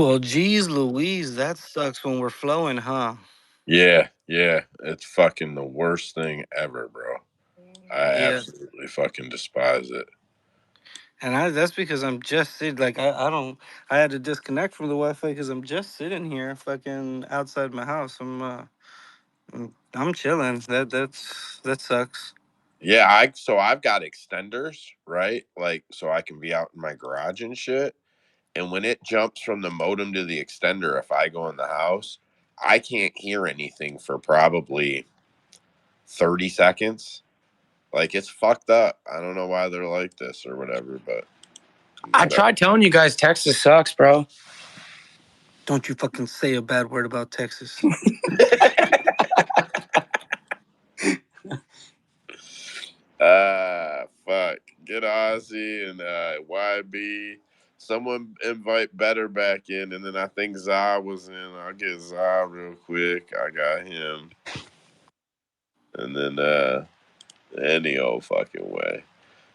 Well, geez, Louise, that sucks when we're flowing, huh? Yeah, it's fucking the worst thing ever, bro. I Yeah, absolutely fucking despise it. and that's because I'm just sitting. Like I don't. I had to disconnect from the Wi-Fi because I'm just sitting here, fucking outside my house. I'm chilling. That sucks. Yeah, I've got extenders, right? Like so I can be out in my garage and shit. And when it jumps from the modem to the extender, if I go in the house, I can't hear anything for probably 30 seconds. Like it's fucked up. I don't know why they're like this or whatever, but I whatever. tried telling you guys Texas sucks, bro. Don't you fucking say a bad word about Texas. Fuck. Get Ozzy and YB. Someone invite Better back in, and then I think Za was in. I'll get Za real quick. I got him. And then any old fucking way.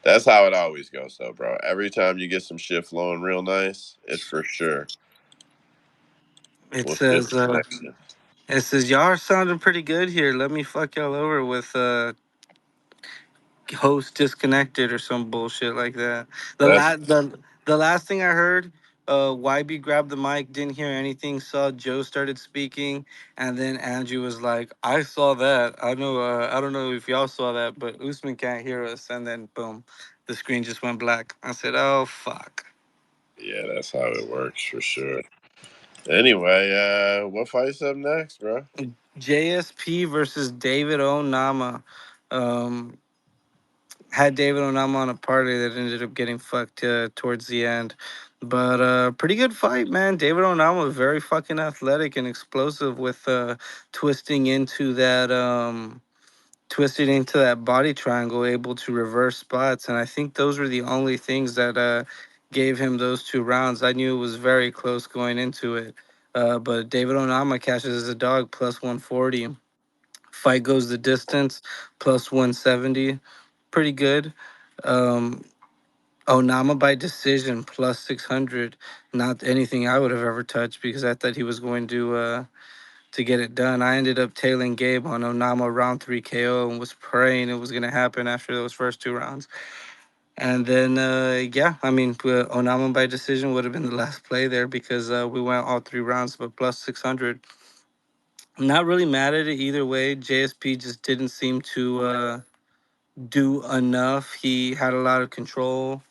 That's how it always goes, though, bro. Every time you get some shit flowing real nice, it's for sure. It We'll shit says the connection. it says y'all are sounding pretty good here. Let me fuck y'all over with host disconnected or some bullshit like that. The That's last the last thing I heard, YB grabbed the mic, didn't hear anything, saw Joe started speaking, and then Andrew was like, "I saw that. I know. I don't know if y'all saw that, but Usman can't hear us." And then boom, the screen just went black. I said, "Oh fuck." yeah, that's how it works for sure. Anyway, what fight's up next, bro? JSP versus David Onama. Um, had David Onama on a party that ended up getting fucked towards the end. But pretty good fight, man. David Onama was very fucking athletic and explosive with twisting into that body triangle, able to reverse spots. And I think those were the only things that gave him those 2 rounds. I knew it was very close going into it. But David Onama cashes as a dog plus 140. Fight goes the distance plus 170. Pretty good. Um, Onama by decision plus 600. Not anything I would have ever touched because I thought he was going to get it done. I ended up tailing Gabe on Onama round 3 KO and was praying it was going to happen after those first 2 rounds. And then, yeah, I mean, Onama by decision would have been the last play there because we went all 3 rounds, but plus 600. Not really mad at it either way. JSP just didn't seem to do enough. He had a lot of control.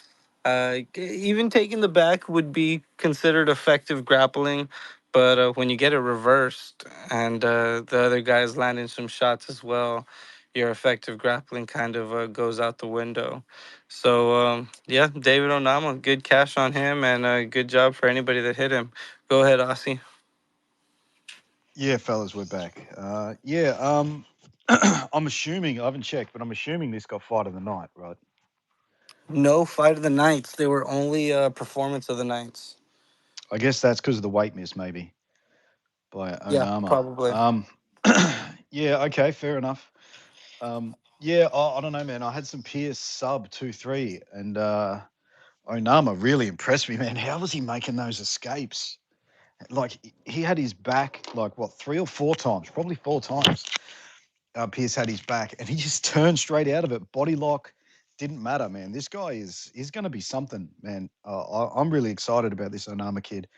Even taking the back would be considered effective grappling, but when you get it reversed and the other guy's landing some shots as well, your effective grappling kind of goes out the window. So yeah, David Onama, good cash on him, and good job for anybody that hit him. Go ahead, Aussie. Yeah, fellas, we're back. I'm assuming I haven't checked, but I'm assuming this got fight of the night, right? No fight of the nights. They were only performance of the nights. I guess that's because of the weight miss, maybe by Yeah, Onama. probably. Yeah, okay, fair enough. I don't know, man. I had some Pierce sub 2-3, and Onama really impressed me, man. How was he making those escapes? Like he had his back, like what, 3 or 4 times, probably 4 times. Pierce had his back, and he just turned straight out of it. Body lock didn't matter, man. This guy is going to be something, man. I'm really excited about this Onama kid.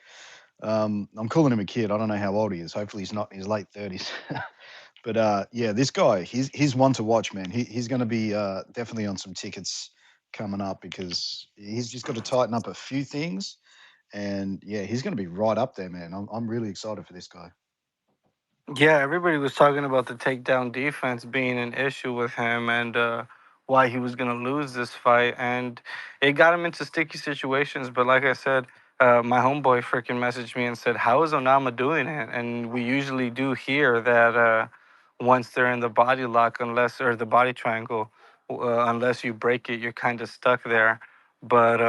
I'm calling him a kid. I don't know how old he is. Hopefully, he's not in his late 30s. But yeah, this guy, he's one to watch, man. He's going to be definitely on some tickets coming up because he's just got to tighten up a few things, and yeah, he's going to be right up there, man. I'm really excited for this guy. Yeah, everybody was talking about the takedown defense being an issue with him and why he was going to lose this fight. And it got him into sticky situations. But like I said, my homeboy freaking messaged me and said, "How is Onama doing it?" And we usually do hear that once they're in the body lock, or the body triangle, unless you break it, you're kind of stuck there. But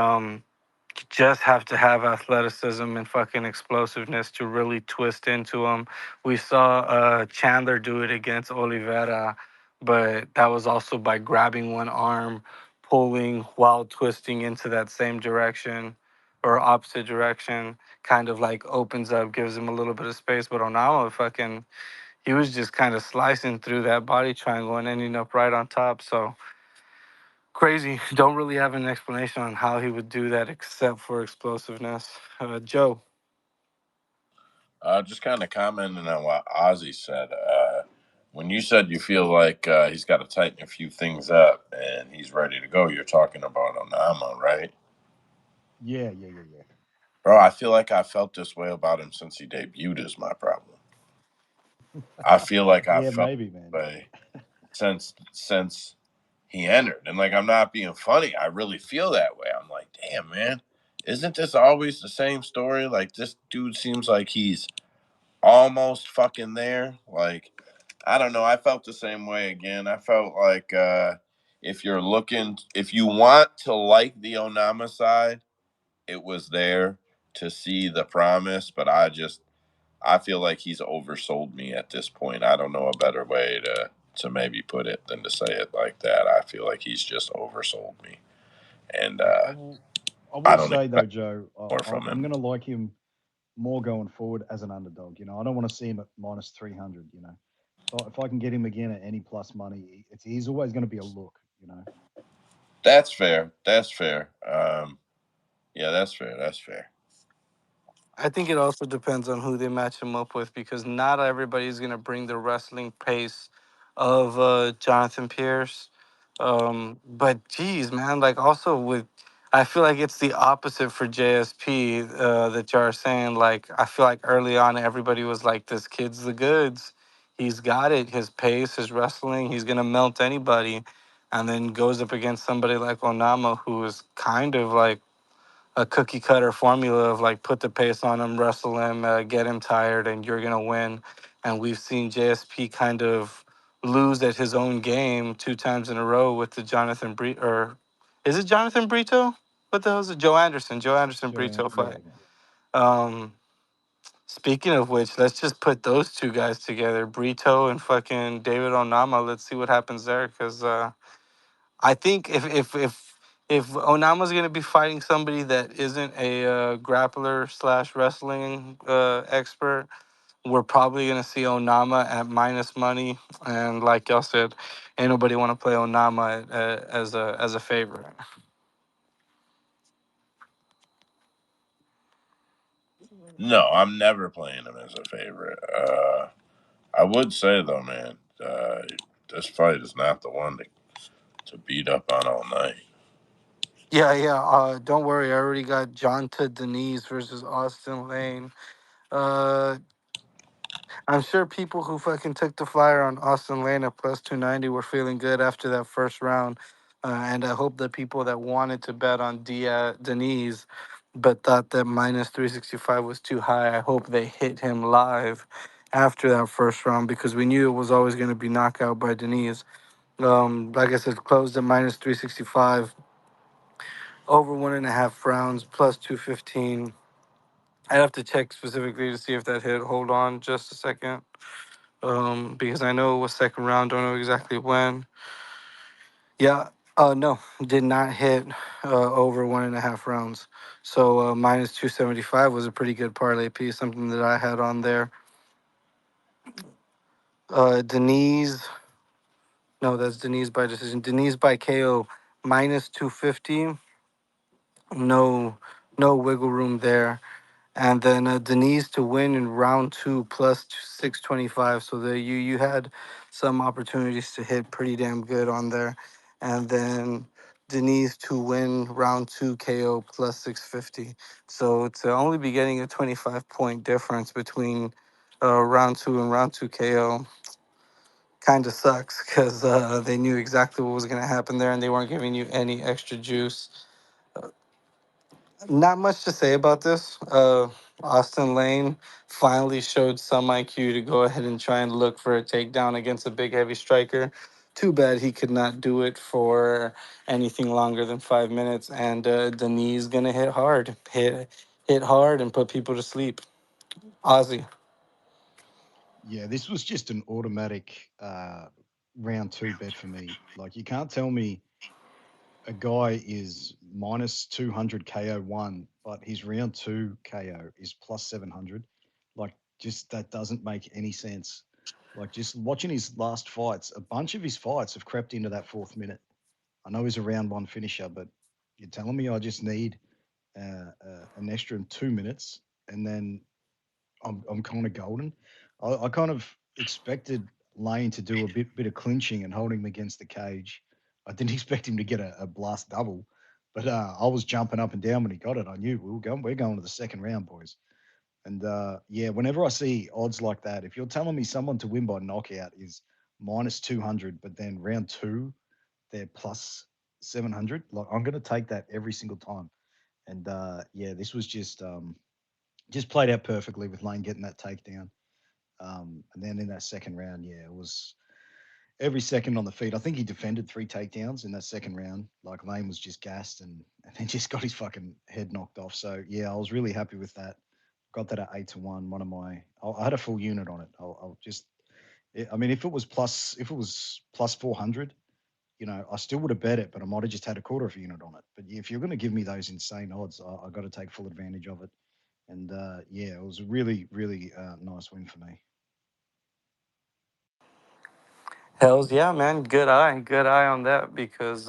just have to have athleticism and fucking explosiveness to really twist into him. We saw Chandler do it against Oliveira, but that was also by grabbing one arm, pulling while twisting into that same direction, or opposite direction kind of like opens up, gives him a little bit of space. But Onama fucking, he was just kind of slicing through that body triangle and ending up right on top. So crazy. Don't really have an explanation on how he would do that except for explosiveness. Joe. Just kind of commenting on what Ozzy said. When you said you feel like he's got to tighten a few things up and he's ready to go, you're talking about Onama, right? Yeah, yeah, yeah, yeah. Bro, I feel like I felt this way about him since he debuted. Is my problem. I feel like I Yeah, felt maybe, this man. way since he entered, and like I'm not being funny. I really feel that way. I'm like, damn, man, isn't this always the same story? Like this dude seems like he's almost fucking there. Like I don't know. I felt the same way again. I felt like if you want to like the Onama side, it was there to see the promise. But I feel like he's oversold me at this point. I don't know a better way to maybe put it than to say it like that. I feel like he's just oversold me, and I will. I I will don't say though, expect Joe, more from I'm him. going to like him more going forward as an underdog. I don't want to see him at minus 300. If I can get him again at any plus money, he's always going to be a look. That's fair. That's fair. Yeah, that's fair. That's fair. I think it also depends on who they match him up with because not everybody's gonna bring the wrestling pace of Jonathan Pierce. But geez, man, like also with, I feel like it's the opposite for JSP that you are saying. Like I feel like early on everybody was like, "This kid's the goods. He's got it. His pace, his wrestling. He's gonna melt anybody." And then goes up against somebody like Onama, who is kind of like a cookie cutter formula of like put the pace on him, wrestle him, get him tired, and you're gonna win. And we've seen JSP kind of lose at his own game 2 times in a row with the Jonathan or is it Jonathan Brito? What the hell is it? Joe Anderson, Joe Anderson Brito Yeah, fight. yeah. Um, Speaking of which, let's just put those two guys together, Brito and fucking David Onama. Let's see what happens there, because I think if Onama's gonna be fighting somebody that isn't a grappler slash wrestling expert, we're probably gonna see Onama at minus money. And like y'all said, ain't nobody want to play Onama as a favorite. No, I'm never playing him as a favorite. I would say though, man, this fight is not the one to beat up on all night. Yeah, yeah. Don't worry, I already got John to Denise versus Austin Lane. Uh, I'm sure people who fucking took the flyer on Austin Lane at plus 290 were feeling good after that first round. And I hope that people that wanted to bet on Denise but thought that minus 365 was too high, I hope they hit him live after that first round because we knew it was always going to be knockout by Denise. Like I said, closed at minus 365, over 1.5 rounds, plus 215. I'd have to check specifically to see if that hit. Hold on just a second. Because I know it was second round. Don't know exactly when. Yeah. No, did not hit over 1.5 rounds. So minus 275 was a pretty good parlay piece. Something that I had on there. Denise. No, that's Denise by decision. Denise by KO minus 250. No, no wiggle room there. And then Denise to win in round two plus 625. So there you had some opportunities to hit pretty damn good on there. And then Denise to win round two KO plus 650. So to only be getting a 25-point difference between round two and round two KO kind of sucks because they knew exactly what was going to happen there and they weren't giving you any extra juice. Not much to say about this. Austin Lane finally showed some IQ to go ahead and try and look for a takedown against a big heavy striker. Too bad he could not do it for anything longer than 5 minutes. And the knee's gonna hit hard, hit hard, and put people to sleep. Ozzy. Yeah, this was just an automatic round two bet for me. Like, you can't tell me a guy is minus 200 KO one, but his round two KO is plus 700. Like, just that doesn't make any sense. Like, just watching his last fights, a bunch of his fights have crept into that fourth minute. I know he's a round one finisher, but you're telling me I just need an extra 2 minutes and then I'm kind of golden. I kind of expected Lane to do a bit of clinching and holding him against the cage. I didn't expect him to get a blast double, but I was jumping up and down when he got it. I knew we're going to the second round, boys. And yeah, whenever I see odds like that, if you're telling me someone to win by knockout is minus 200, but then round two they're plus 700, like I'm going to take that every single time. And yeah, this was just played out perfectly with Lane getting that takedown. And then in that second round, yeah, it was every second on the feet. I think he defended three takedowns in that second round. Like Lane was just gassed and then just got his fucking head knocked off. So yeah, I was really happy with that. Got that at 8-1. One of my, I had a full unit on it. I'll just, I mean, if it was plus 400, I still would have bet it, but I might have just had a quarter of a unit on it. But if you're going to give me those insane odds, I got to take full advantage of it. And yeah, it was a really, really nice win for me. Hells yeah, man. Good eye on that because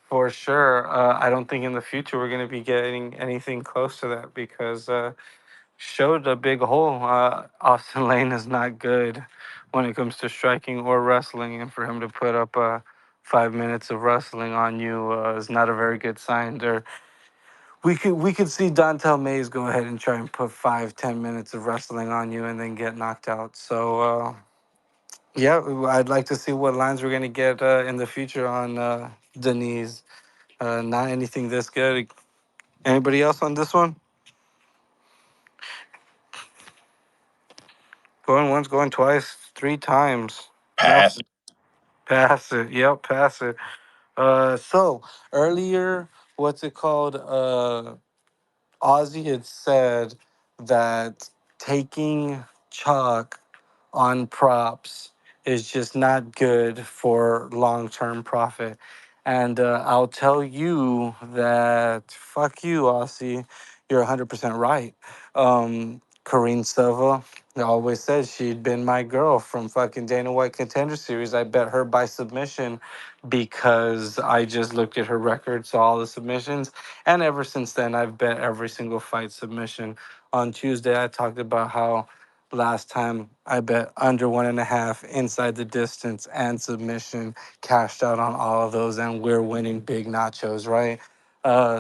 for sure, I don't think in the future we're going to be getting anything close to that because showed a big hole. Austin Lane is not good when it comes to striking or wrestling, and for him to put up 5 minutes of wrestling on you is not a very good sign. There, we could see Dontel Mays go ahead and try and put 5-10 minutes of wrestling on you and then get knocked out. So yeah, I'd like to see what lines we're gonna get in the future on Denise. Not anything this good. Anybody else on this one? Going once, going twice, three times. Pass. Nothing. Pass it. Yep, pass it. So earlier, what's it called? Ozzy had said that taking chalk on props is just not good for long term profit. And I'll tell you that fuck you, Aussie. You're 100% right. Corrine Silva always said she'd been my girl from fucking Dana White Contender Series. I bet her by submission because I just looked at her record, saw all the submissions, and ever since then, I've bet every single fight submission. On Tuesday, I talked about how last time I bet under 1.5 inside the distance and submission, cashed out on all of those, and we're winning big nachos, right?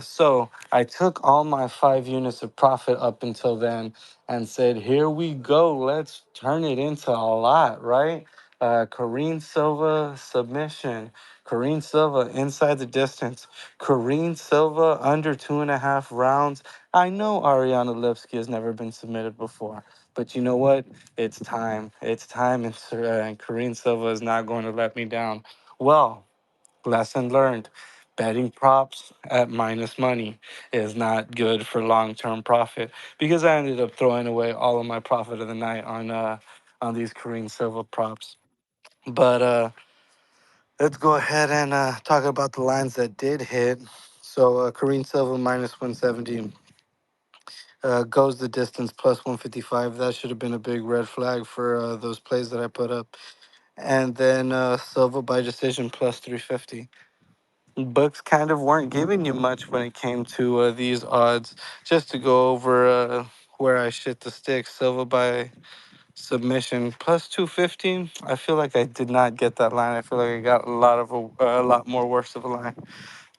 So I took all my 5 units of profit up until then and said, here we go, let's turn it into a lot, right? Karine Silva submission, Karine Silva inside the distance, Karine Silva under 2.5 rounds. I know Ariana Lipsky has never been submitted before. But you know what? It's time. It's time, and Karine Silva is not going to let me down. Well, lesson learned. Betting props at minus money is not good for long-term profit because I ended up throwing away all of my profit of the night on these Karine Silva props. But let's go ahead and talk about the lines that did hit. So Karine Silva minus 170 goes the distance plus 155. That should have been a big red flag for those plays that I put up. And then Silva by decision plus 350. Books kind of weren't giving you much when it came to these odds. Just to go over where I shit the stick, Silva by submission plus 215. I feel like I did not get that line. I feel like I got a lot more worse of a line.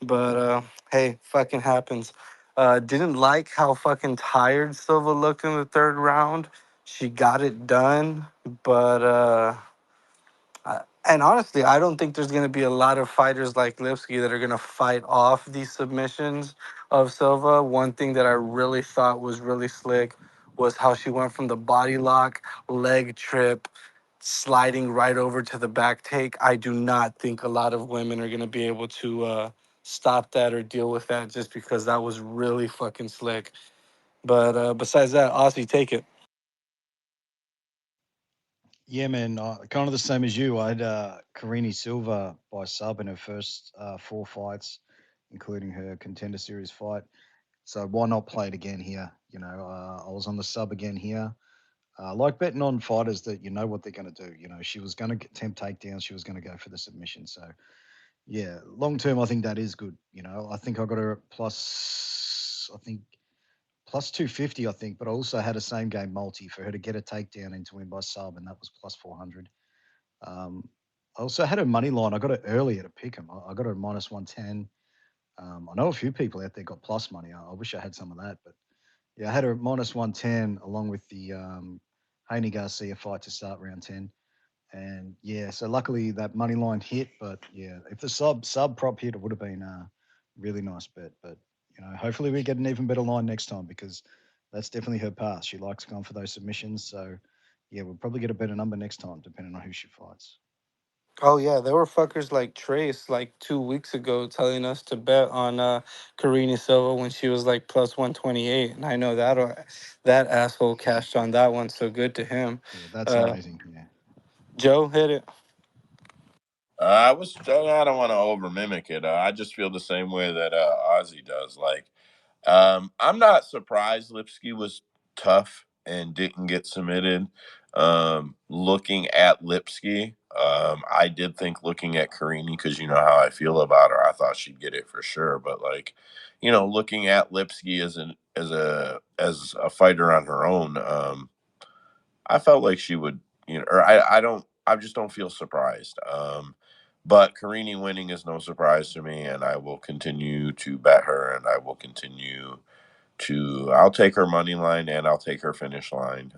But hey, fucking happens. Didn't like how fucking tired Silva looked in the third round. She got it done, but and honestly, I don't think there's gonna be a lot of fighters like Lipsky that are gonna fight off these submissions of Silva. One thing that I really thought was really slick was how she went from the body lock, leg trip, sliding right over to the back take. I do not think a lot of women are gonna be able to stop that or deal with that just because that was really fucking slick. But besides that, Aussie, take it. Yeah, man, kind of the same as you. I had Karini Silva by sub in her first four fights, including her contender series fight. So why not play it again here? I was on the sub again here. Like betting on fighters that you know what they're going to do. She was going to attempt takedowns. She was going to go for the submission. So yeah, long term, I think that is good. I think I got her at plus. I think plus 250. I think, but I also had a same game multi for her to get a takedown and to win by sub, and that was plus 400. Um, I also had a money line. I got it earlier to pick him. I got it at minus 110. I know a few people out there got plus money. I wish I had some of that, but yeah, I had her at minus 110 along with the Haney Garcia fight to start round 10. And yeah, so luckily that money line hit. But yeah, if the sub prop hit, it would have been a really nice bet. But hopefully we get an even better line next time because that's definitely her path. She likes going for those submissions. So yeah, we'll probably get a better number next time depending on who she fights. Oh yeah, there were fuckers like Trace like 2 weeks ago telling us to bet on Karina Silva when she was like plus 128, and I know that asshole cashed on that one. So good to him. Yeah, that's Uh, amazing. Yeah. Joe hit it. I don't want to over mimic it. I just feel the same way that Ozzy does. Like, I'm not surprised Lipsky was tough and didn't get submitted. Looking at Lipsky, I did think looking at Karini, because you know how I feel about her, I thought she'd get it for sure. But like, looking at Lipsky as a fighter on her own, I felt like she would, or I just don't feel surprised. But Karini winning is no surprise to me, and I will continue to bet her, and I will continue I'll take her money line and I'll take her finish line.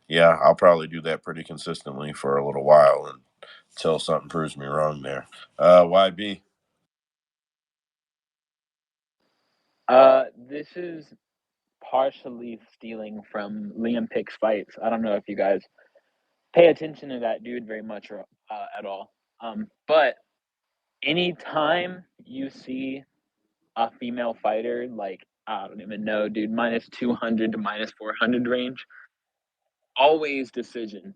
Yeah, I'll probably do that pretty consistently for a little while until something proves me wrong there. YB. This is partially stealing from Liam Pick's fights. I don't know if you guys pay attention to that dude very much or at all. But anytime you see a female fighter, like, I don't even know, dude, minus 200 to minus 400 range, always decision.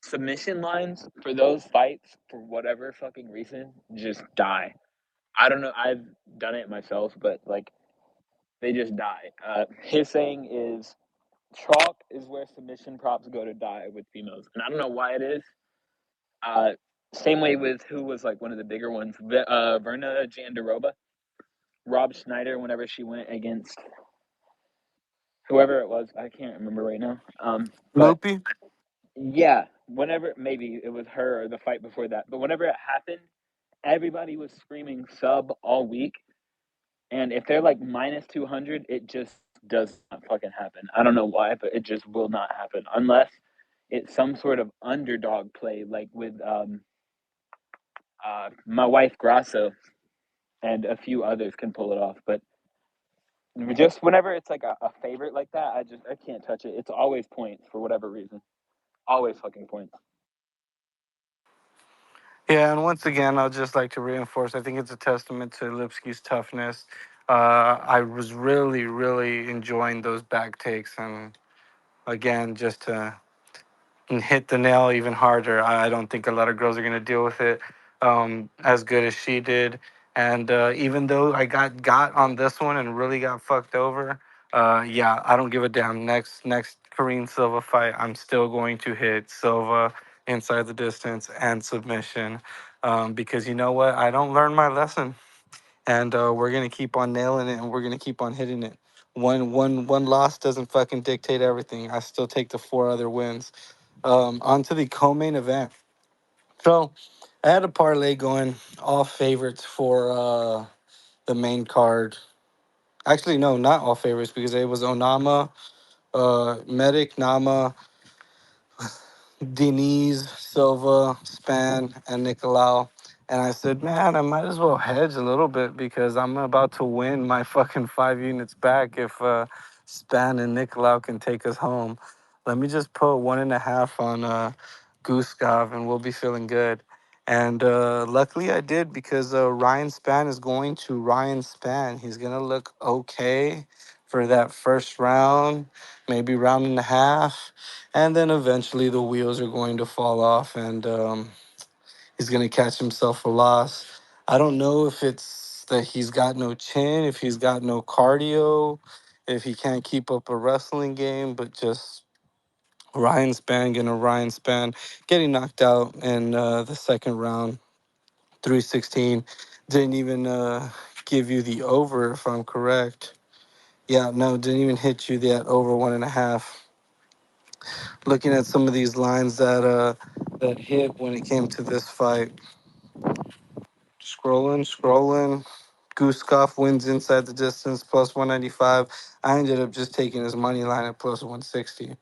Submission lines for those fights, for whatever fucking reason, just die. I don't know. I've done it myself, but like, they just die. His saying is chalk is where submission props go to die with females, and I don't know why it is. Uh, Same way with who was like one of the bigger ones, Verna Jandaroba, Rob Schneider. Whenever she went against whoever it was, I can't remember right now. But Loopy. yeah, whenever maybe it was her or the fight before that, but whenever it happened, everybody was screaming sub all week. And if they're like minus 200, it just does not fucking happen. I don't know why, but it just will not happen unless it's some sort of underdog play, like with my wife Grasso and a few others can pull it off. But just whenever it's like a favorite like that, I can't touch it. It's always points for whatever reason. Always fucking points. Yeah, and once again, I'll just like to reinforce. I think it's a testament to Lipsky's toughness. I was really, really enjoying those back takes, and again, just to and hit the nail even harder. I don't think a lot of girls are going to deal with it as good as she did. And even though I got on this one and really got fucked over, yeah, I don't give a damn. Next Kareem Silva fight, I'm still going to hit Silva inside the distance and submission because you know what? I don't learn my lesson, and we're gonna keep on nailing it, and we're gonna keep on hitting it. One loss doesn't fucking dictate everything. I still take the four other wins. On to the co-main event. So I had a parlay going, all favorites for the main card. Actually, no, not all favorites because it was Onama, Medic, Nama, Deniz, Silva, Span, and Nicolau. And I said, man, I might as well hedge a little bit because I'm about to win my fucking 5 units back if Span and Nicolau can take us home. Let me just put 1.5 on Guskov and we'll be feeling good. And luckily I did because Ryan Span is going to Ryan Span. He's going to look okay. for that first round, maybe round and a half, and then eventually the wheels are going to fall off, and he's going to catch himself a loss. I don't know if it's that he's got no chin, if he's got no cardio, if he can't keep up a wrestling game, but just Ryan Spann getting a Ryan Spann, getting knocked out in the second round, 316. Didn't even give you the over, if I'm correct. Yeah, no, didn't even hit you that over 1.5. Looking at some of these lines that hit when it came to this fight. Scrolling. Guskov wins inside the distance plus 195. I ended up just taking his money line at plus 160.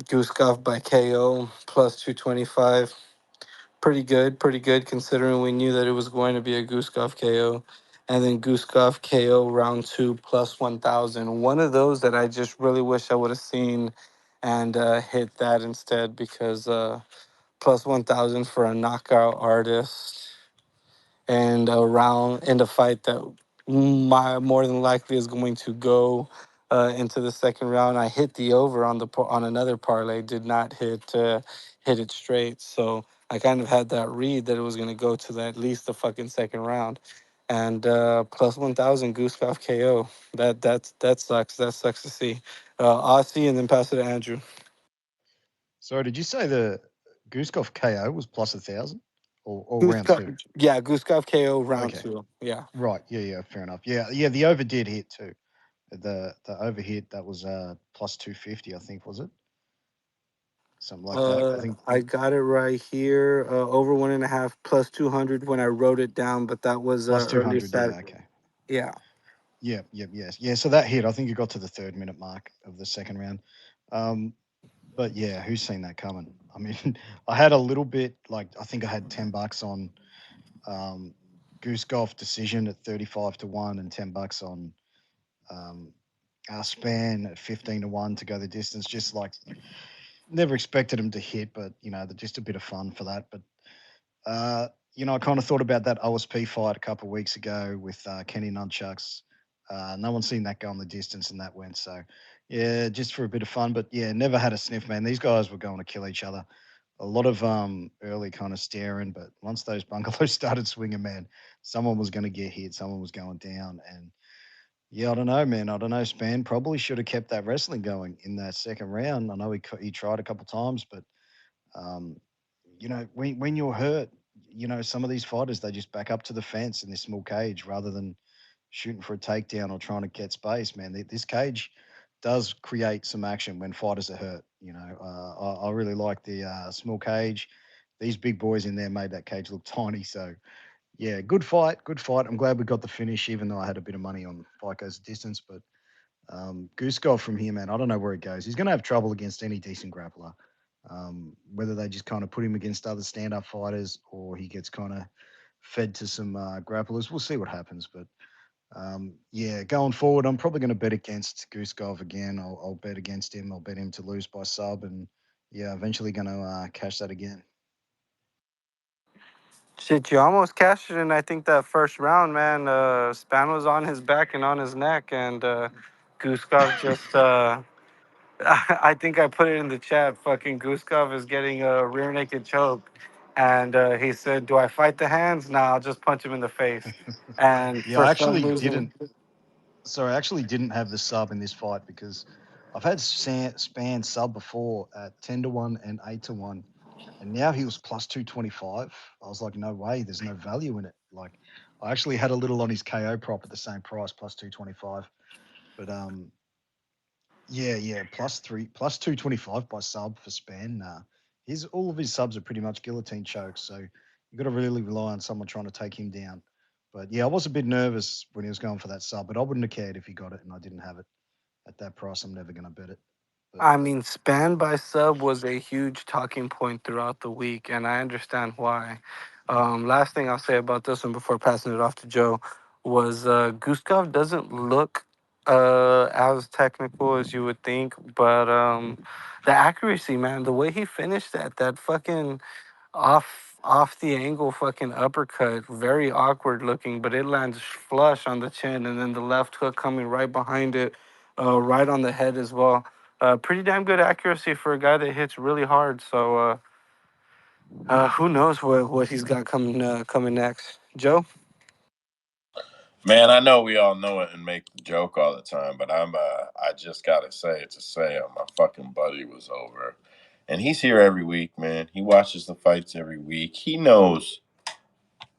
Guskov by KO plus 225. Pretty good considering we knew that it was going to be a Guskov KO. And then Guskov KO round two plus 1,000. One of those that I just really wish I would have seen and hit that instead because plus 1,000 for a knockout artist and a round and a fight that more than likely is going to go into the second round. I hit the over on on another parlay, did not hit it straight. So I kind of had that read that it was going to go to at least the fucking second round. And plus 1,000 Goosecoff KO. That sucks. That sucks to see. Aussie and then pass it to Andrew. Sorry, did you say the Goosecoff KO was plus 1,000 or round two? Goosecoff, yeah, Goosecoff KO round Okay, two. Yeah. right. Yeah, yeah, fair enough. Yeah, yeah. The over did hit too. The over hit that was plus 250, I think, was it? Something like that. I think I got it right here. Over 1.5 plus 200 when I wrote it down, but that was plus early 200. Yeah, Saturday. okay. Yeah. Yeah, yep, yes, yeah. So that hit. I think it got to the 3rd minute mark of the second round. Um, but yeah, who's seen that coming? I mean, I had a little bit like I think I had $10 on um, Goose Golf decision at 35 to 1, and $10 on um, our span at 15 to 1 to go the distance. Just like never expected him to hit, but just a bit of fun for that. But uh, I kind of thought about that OSP fight a couple of weeks ago with Kenny Nunchucks. No one's seen that go on the distance, and that went. So, yeah, just for a bit of fun. But yeah, never had a sniff, man. These guys were going to kill each other. A lot of early kind of staring, but once those bungalows started swinging, man, someone was going to get hit, someone was going down, and yeah, I don't know, man. I don't know. Span probably should have kept that wrestling going in that second round. I know he tried a couple times, but um, when you're hurt, some of these fighters they just back up to the fence in this small cage rather than shooting for a takedown or trying to get space. Man, this cage does create some action when fighters are hurt. I really like the small cage. These big boys in there made that cage look tiny. So yeah, good fight, good fight. I'm glad we got the finish, even though I had a bit of money on fight goes the distance. But Goose Golf from here, man, I don't know where it goes. He's going to have trouble against any decent grappler. Whether they just kind of put him against other stand-up fighters or he gets kind of fed to some grapplers, we'll see what happens. But yeah, going forward, I'm probably going to bet against Goose Golf again. I'll bet against him. I'll bet him to lose by sub, and yeah, eventually going to cash that again. Shit, you almost cashed it in. I think that first round, man. Span was on his back and on his neck, and Guskov just. I think I put it in the chat. Fucking Guskov is getting a rear naked choke, and he said, "Do I fight the hands? Nah, I'll just punch him in the face." And Yeah, for I some actually reason, didn't. Sorry, I actually didn't have the sub in this fight because I've had Span sub before at 10 to 1 and 8 to 1, and now he was plus 225. I was like, no way, there's no value in it. Like, I actually had a little on his KO prop at the same price, plus 225. But yeah, yeah, plus 225 by sub for Span. His all of his subs are pretty much guillotine chokes, so you got to really rely on someone trying to take him down. But yeah, I was a bit nervous when he was going for that sub, but I wouldn't have cared if he got it and I didn't have it at that price. I'm never going to bet it. But I mean, span by sub was a huge talking point throughout the week, and I understand why. Last thing I'll say about this one before passing it off to Joe was Gustav doesn't look as technical as you would think, but the accuracy, man, the way he finished that fucking off the angle fucking uppercut, very awkward looking, but it lands flush on the chin, and then the left hook coming right behind it, right on the head as well. Pretty damn good accuracy for a guy that hits really hard. So who knows what he's got coming next, Joe? Man, I know we all know it and make the joke all the time, but I just gotta say it to say my fucking buddy was over. And he's here every week, man. He watches the fights every week. He knows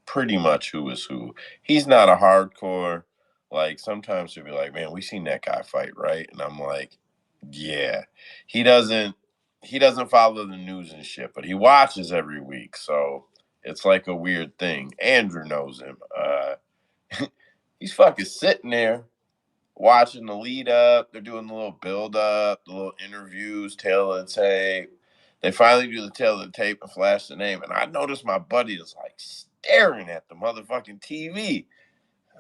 pretty much who is who. He's not a hardcore, like sometimes he'll be like, man, we seen that guy fight, right? And I'm like, yeah. He doesn't he doesn't follow the news and shit, but he watches every week. So it's like a weird thing. Andrew knows him. He's fucking sitting there watching the lead up. They're doing the little build up, the little interviews, tail of the tape. They finally do the tail of the tape and flash the name. And I noticed my buddy is like staring at the motherfucking TV.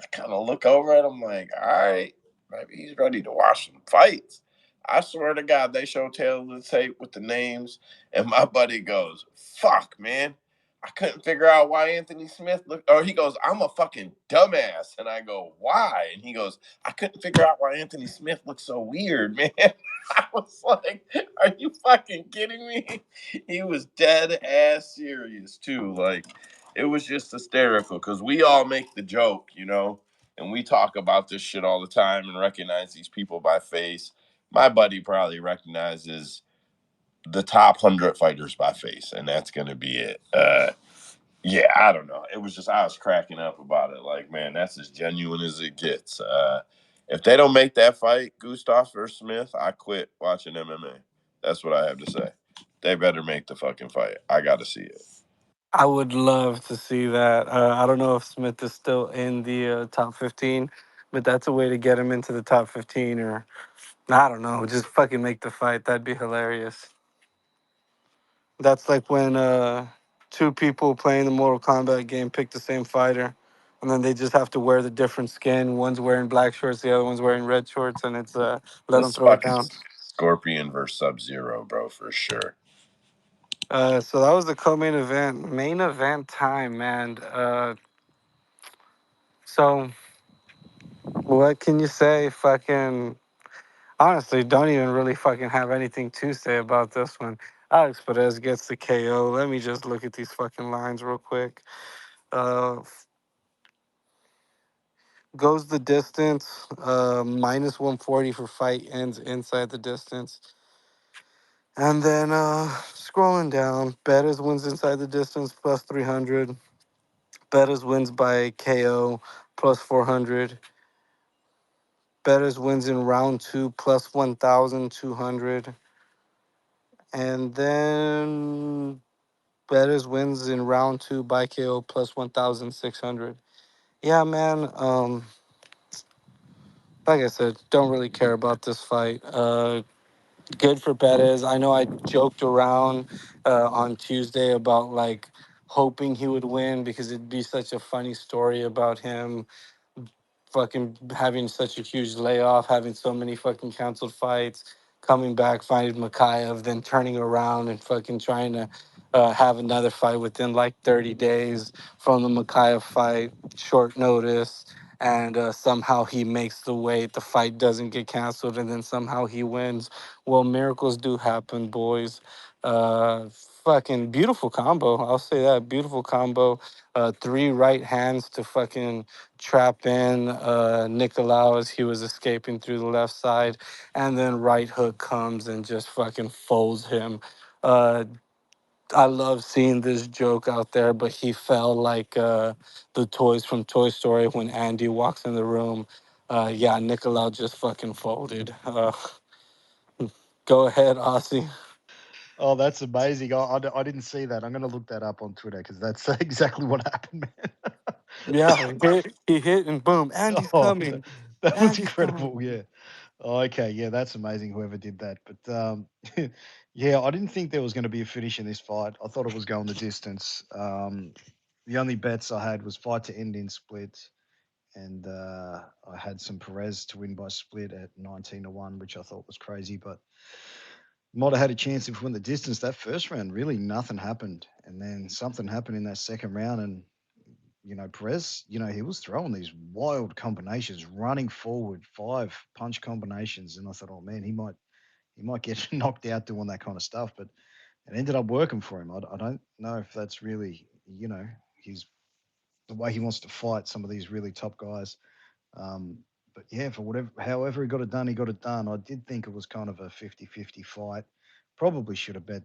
I kind of look over at him like, all right, maybe he's ready to watch some fights. I swear to God, they show tail of the tape with the names, and my buddy goes, fuck, man. I couldn't figure out why Anthony Smith looked, or he goes, I'm a fucking dumbass. And I go, why? And he goes, I couldn't figure out why Anthony Smith looked so weird, man. I was like, are you fucking kidding me? He was dead ass serious, too. Like, it was just hysterical because we all make the joke, and we talk about this shit all the time and recognize these people by face. My buddy probably recognizes the top 100 fighters by face, and that's going to be it. Yeah, I don't know. It was just, I was cracking up about it. Like, man, that's as genuine as it gets. If they don't make that fight, Gustav versus Smith, I quit watching MMA. That's what I have to say. They better make the fucking fight. I got to see it. I would love to see that. I don't know if Smith is still in the top 15, but that's a way to get him into the top 15, or I don't know, just fucking make the fight. That'd be hilarious. That's like when two people playing the Mortal Kombat game pick the same fighter, and then they just have to wear the different skin. One's wearing black shorts, the other one's wearing red shorts, and it's let them This throw it fucking down. Scorpion versus Sub Zero, bro, for sure. So that was the co-main event. Main event time, man. So what can you say? Fucking honestly, don't even really fucking have anything to say about this one. Alex Perez gets the KO. Let me just look at these fucking lines real quick. Uh, Goes the distance, minus 140 for fight ends inside the distance. And then scrolling down, Bettis wins inside the distance plus 300. Bettis wins by KO plus 400. Bettis wins in round two plus 1,200. And then Bettis wins in round two by KO plus 1,600. Yeah, man. Like I said, don't really care about this fight. Good for Perez. I know I joked around on Tuesday about like hoping he would win because it'd be such a funny story about him fucking having such a huge layoff, having so many fucking canceled fights, coming back, finding Makayev, then turning around and fucking trying to have another fight within like 30 days from the Makayev fight, short notice. And somehow he makes the weight. The fight doesn't get canceled, and then somehow he wins. Well, miracles do happen, boys. Fucking beautiful combo. I'll say that beautiful combo. Three right hands to fucking trap in Nicolau as he was escaping through the left side, and then right hook comes and just fucking folds him. Uh, I love seeing this joke out there, but he fell like the toys from Toy Story when Andy walks in the room. Yeah, Nicolau just fucking folded. Go ahead, Aussie. Oh, that's amazing. I didn't see that. I'm going to look that up on Twitter because that's exactly what happened, man. Yeah, he hit and boom, Andy's Oh, coming. that was Andy's coming. incredible. Yeah. Oh, okay. Yeah, that's amazing. Whoever did that, but yeah, I didn't think there was going to be a finish in this fight. I thought it was going the distance. The only bets I had was fight to end in split, and I had some Perez to win by split at 19-1, which I thought was crazy, but Might have had a chance if we won the distance. That first round, really nothing happened, and then something happened in that second round, and Perez, he was throwing these wild combinations, running forward, five punch combinations, and I thought, oh man, he might get knocked out doing that kind of stuff, but it ended up working for him. I don't know if that's really, his the way he wants to fight some of these really top guys. Um, but yeah, for however he got it done, he got it done. I did think it was kind of a 50-50 fight. Probably should have bet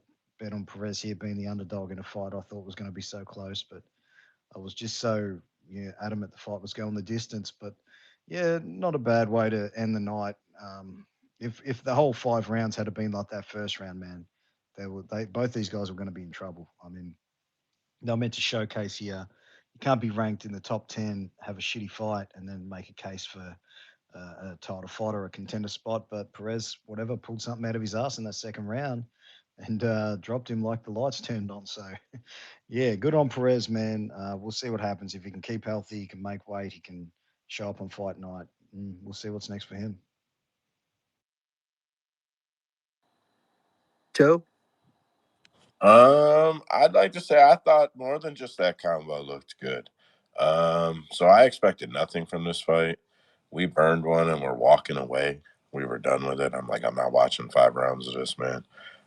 on Perez here being the underdog in a fight I thought was going to be so close, but I was just so adamant the fight was going the distance. But yeah, not a bad way to end the night. If the whole 5 rounds had been like that first round, man, they both these guys were going to be in trouble. I mean, they're meant to showcase here. You can't be ranked in the top 10, have a shitty fight, and then make a case for a title fight or a contender spot. But Perez, whatever, pulled something out of his ass in that second round and dropped him like the lights turned on. So, yeah, good on Perez, man. We'll see what happens. If he can keep healthy, he can make weight, he can show up on fight night. We'll see what's next for him. Joe? I'd like to say I thought more than just that combo looked good. So I expected nothing from this fight. We burned one and we're walking away. We were done with it. I'm like, I'm not watching 5 rounds of this, man.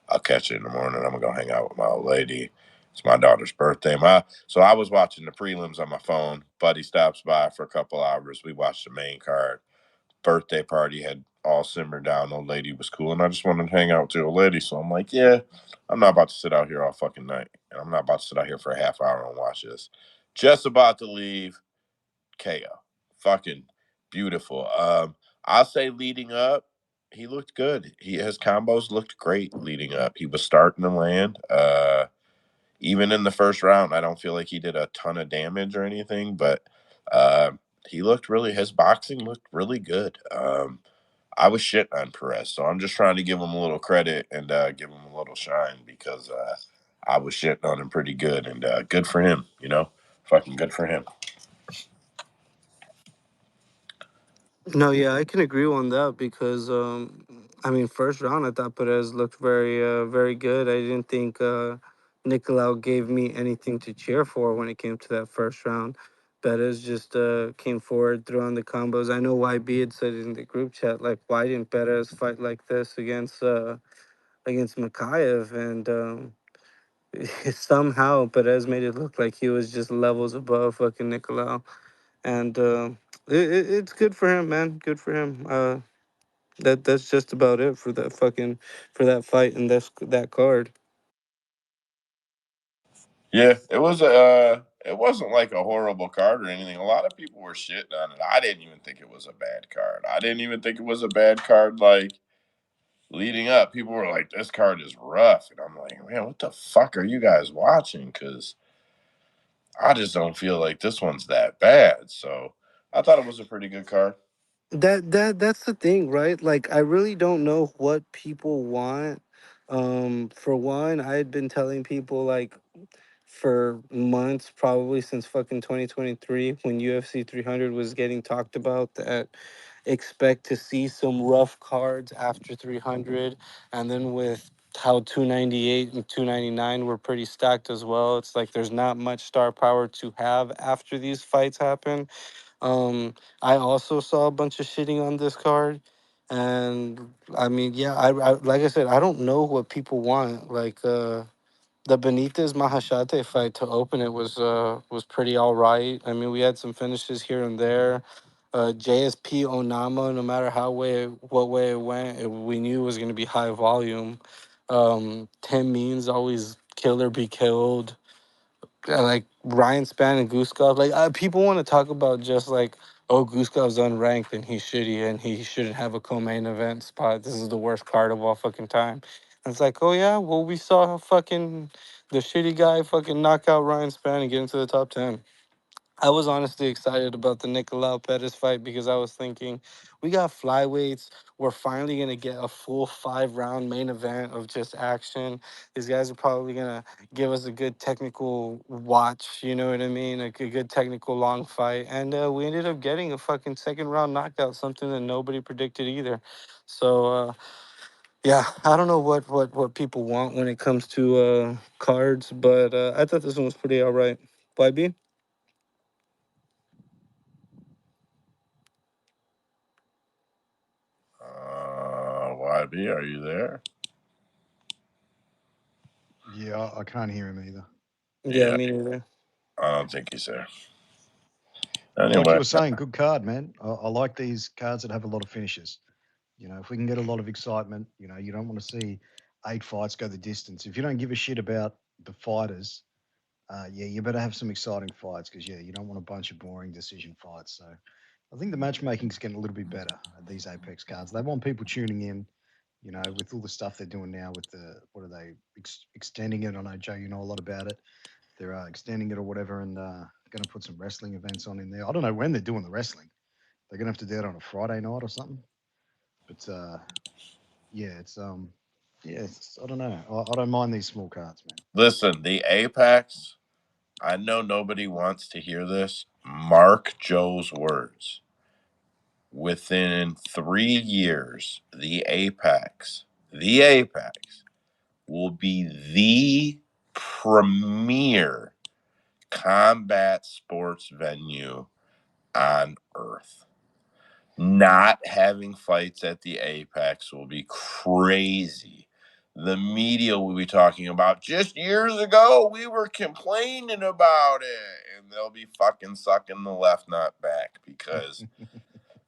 I'll catch it in the morning. I'm gonna go hang out with my old lady. It's my daughter's birthday. So I was watching the prelims on my phone. Buddy stops by for a couple hours. We watched the main card. Birthday party had all simmered down. Old lady was cool, and I just wanted to hang out with the old lady. So I'm like, yeah, I'm not about to sit out here all fucking night, and I'm not about to sit out here for a half hour and watch this. Just about to leave. KO. Fucking beautiful. I'll say leading up, he looked good. His combos looked great leading up. He was starting to land. Even in the first round, I don't feel like he did a ton of damage or anything, but uh, he looked really. His boxing looked really good. I was shitting on Perez, so I'm just trying to give him a little credit and give him a little shine because I was shitting on him pretty good, and good for him. Fucking good for him. No, yeah, I can agree on that because I mean, first round I thought Perez looked very good. I didn't think Nicolau gave me anything to cheer for when it came to that first round. Perez just came forward, threw on the combos. I know YB had said it in the group chat, like, why didn't Perez fight like this against Makayev? And somehow Perez made it look like he was just levels above fucking Nicolau. And it's good for him, man. Good for him. That's just about it for that fight and that card. Yeah, it wasn't like a horrible card or anything. A lot of people were shitting on it. I didn't even think it was a bad card. I didn't even think it was a bad card. Like leading up, people were like, "This card is rough," and I'm like, "Man, what the fuck are you guys watching?" Because I just don't feel like this one's that bad. So I thought it was a pretty good card. That's the thing, right? Like, I really don't know what people want. For one, I had been telling people, like, for months, probably since fucking 2023, when UFC 300 was getting talked about, that expect to see some rough cards after 300. And then with how 298 and 299 were pretty stacked as well, it's like there's not much star power to have after these fights happen. I also saw a bunch of shitting on this card. And I mean, yeah, I like I said, I don't know what people want. Like, the Benitez Mahashate fight to open it was pretty all right. I mean, we had some finishes here and there. JSP Onama, no matter what way it went, we knew it was going to be high volume. Tim Means always kill or be killed. Like Ryan Span and Guskov, like people want to talk about just like, oh, Guskov's unranked and he's shitty and he shouldn't have a co-main event spot. This is the worst card of all fucking time. And it's like, oh yeah, well we saw fucking the shitty guy fucking knock out Ryan Span and get into the top 10. I was honestly excited about the Nicolau Pettis fight because I was thinking, we got flyweights. We're finally gonna get a full 5 round main event of just action. These guys are probably gonna give us a good technical watch. You know what I mean? A good technical long fight, and we ended up getting a fucking second round knockout, something that nobody predicted either. So. Yeah, I don't know what people want when it comes to cards, but I thought this one was pretty all right. YB? YB, are you there? Yeah, I can't hear him either. Yeah, Yeah, me neither. I don't think he's there. Like you Anyway, were saying, good card, man. I like these cards that have a lot of finishes. If we can get a lot of excitement, you don't want to see 8 fights go the distance. If you don't give a shit about the fighters, yeah, you better have some exciting fights because, yeah, you don't want a bunch of boring decision fights. So I think the matchmaking's getting a little bit better at these Apex cards. They want people tuning in, with all the stuff they're doing now with what are they, extending it? I know, Joe, you know a lot about it. They're extending it or whatever and going to put some wrestling events on in there. I don't know when they're doing the wrestling. They're going to have to do it on a Friday night or something. But yeah, I don't know. I don't mind these small cards, man. listen, the Apex, I know nobody wants to hear this. Mark Joe's words. Within 3 years, the Apex will be the premier combat sports venue on earth. Not having fights at the Apex will be crazy. The media will be talking about just years ago, we were complaining about it. And they'll be fucking sucking the left nut back because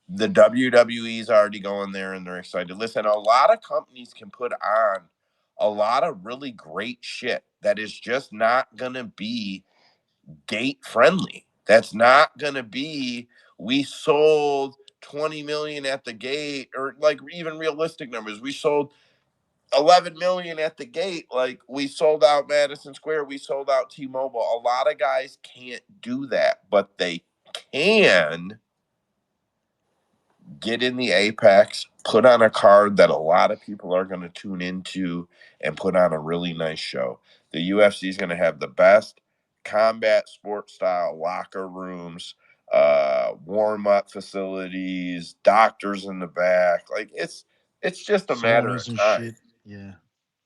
the WWE's already going there and they're excited. Listen, a lot of companies can put on a lot of really great shit that is just not going to be gate friendly. That's not going to be we sold 20 million at the gate or like even realistic numbers. We sold 11 million at the gate. Like we sold out Madison Square, we sold out T-Mobile. A lot of guys can't do that, but they can get in the Apex, put on a card that a lot of people are going to tune into, and put on a really nice show. The UFC is going to have the best combat sport style locker rooms, warm up facilities, doctors in the back. Like it's just a matter of Saunas and time. shit. Yeah.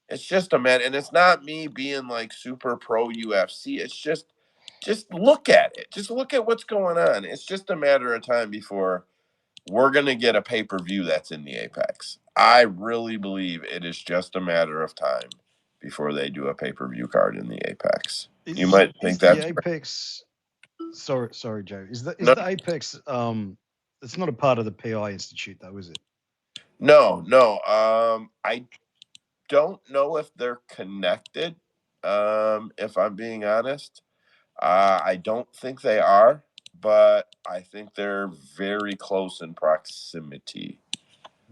It's just a matter, and it's not me being like super pro UFC. It's just look at it. Just look at what's going on. It's just a matter of time before we're going to get a pay per view that's in the Apex. I really believe it is just a matter of time before they do a pay per view card in the Apex. You Is might is think the that's Apex? Sorry, Joe. Is no, the Apex? It's not a part of the PI Institute, though, is it? no. I don't know if they're connected. If I'm being honest, I don't think they are, but I think they're very close in proximity.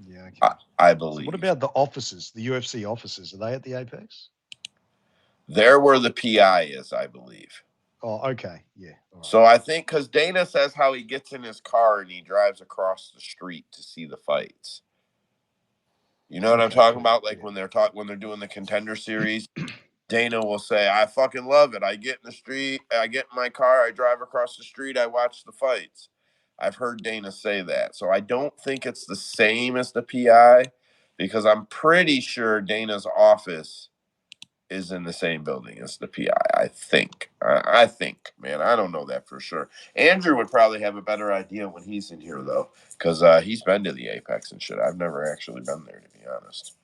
Yeah. I, Okay. I So what believe about the offices? The UFC offices? Are they at the Apex? they're where the PI is. I believe. Oh, okay. Yeah. All right. So I think because Dana says how he gets in his car and he drives across the street to see the fights. You know what I'm Okay. talking Cool. about? Like Yeah. when they're doing the contender series, Dana will say, "I fucking love it. I get in the street, I get in my car, I drive across the street, I watch the fights." I've heard Dana say that, so I don't think it's the same as the PI because I'm pretty sure Dana's office is in the same building as the PI. I think. I think, man. I don't know that for sure. Andrew would probably have a better idea when he's in here though, because he's been to the Apex and shit. I've never actually been there to be honest.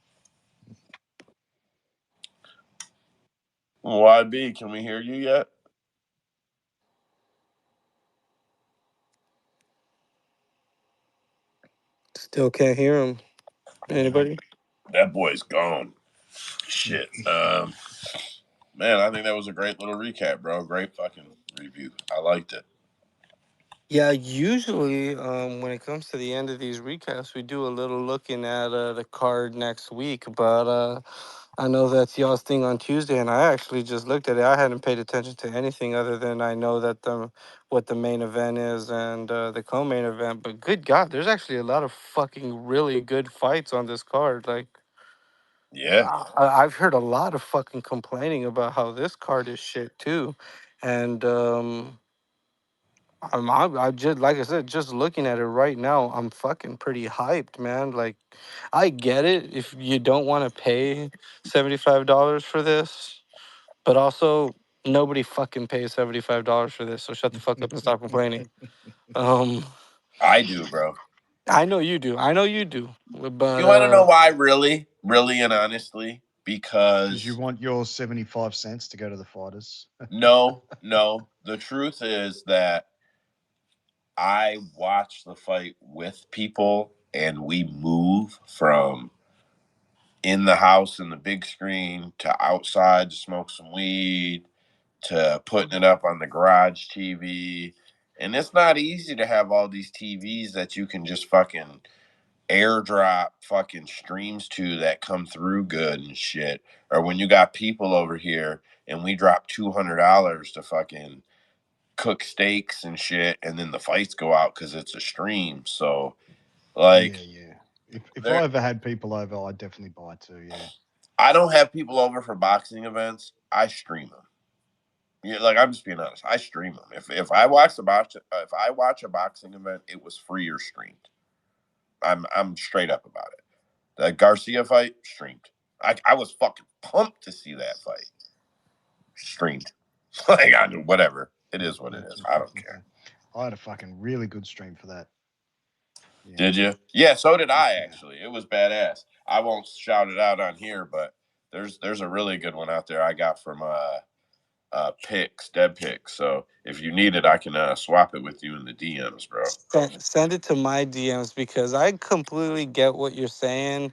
YB, can we hear you yet? Still can't hear him. Nope. Anybody? That boy's gone. Shit. Man, I think that was a great little recap, bro. Great fucking review. I liked it. Yeah, usually when it comes to the end of these recaps, we do a little looking at the card next week. But I know that's y'all's thing on Tuesday, and I actually just looked at it. I hadn't paid attention to anything other than I know that what the main event is and the co-main event. But good God, there's actually a lot of fucking really good fights on this card. Like Yeah. I've heard a lot of fucking complaining about how this card is shit too, and I just like I said, just looking at it right now, I'm fucking pretty hyped, man. Like, I get it if you don't want to pay $75 for this, but also nobody fucking pays $75 for this. So shut the fuck up and stop complaining. Um, I do, bro. I know you do. I know you do. But You want to know why? Really, really, and honestly, Because you because want your 75 cents to go to the fighters. no, no. The truth is that I watch the fight with people, and we move from in the house in the big screen to outside to smoke some weed to putting it up on the garage TV. And it's not easy to have all these TVs that you can just fucking airdrop fucking streams to that come through good and shit. Or when you got people over here and we drop $200 to fucking cook steaks and shit, and then the fights go out because it's a stream. So, Yeah, like, yeah. If I there, ever had people over, I'd definitely buy too. Yeah. I don't have people over for boxing events. I stream them. Yeah, like I'm just being honest. I stream them. If I watch the box, if I watch a boxing event, it was free or streamed. I'm straight up about it. The Garcia fight streamed. I was fucking pumped to see that fight streamed. Like I do whatever. It is what it is. I don't care. I had a fucking really good stream for that. Yeah. Did you? Yeah, so did I Yeah. actually. It was badass. I won't shout it out on here, but there's a really good one out there I got from picks, dead picks. So if you need it, I can swap it with you in the DMs, bro. send it to my DMs because I completely get what you're saying.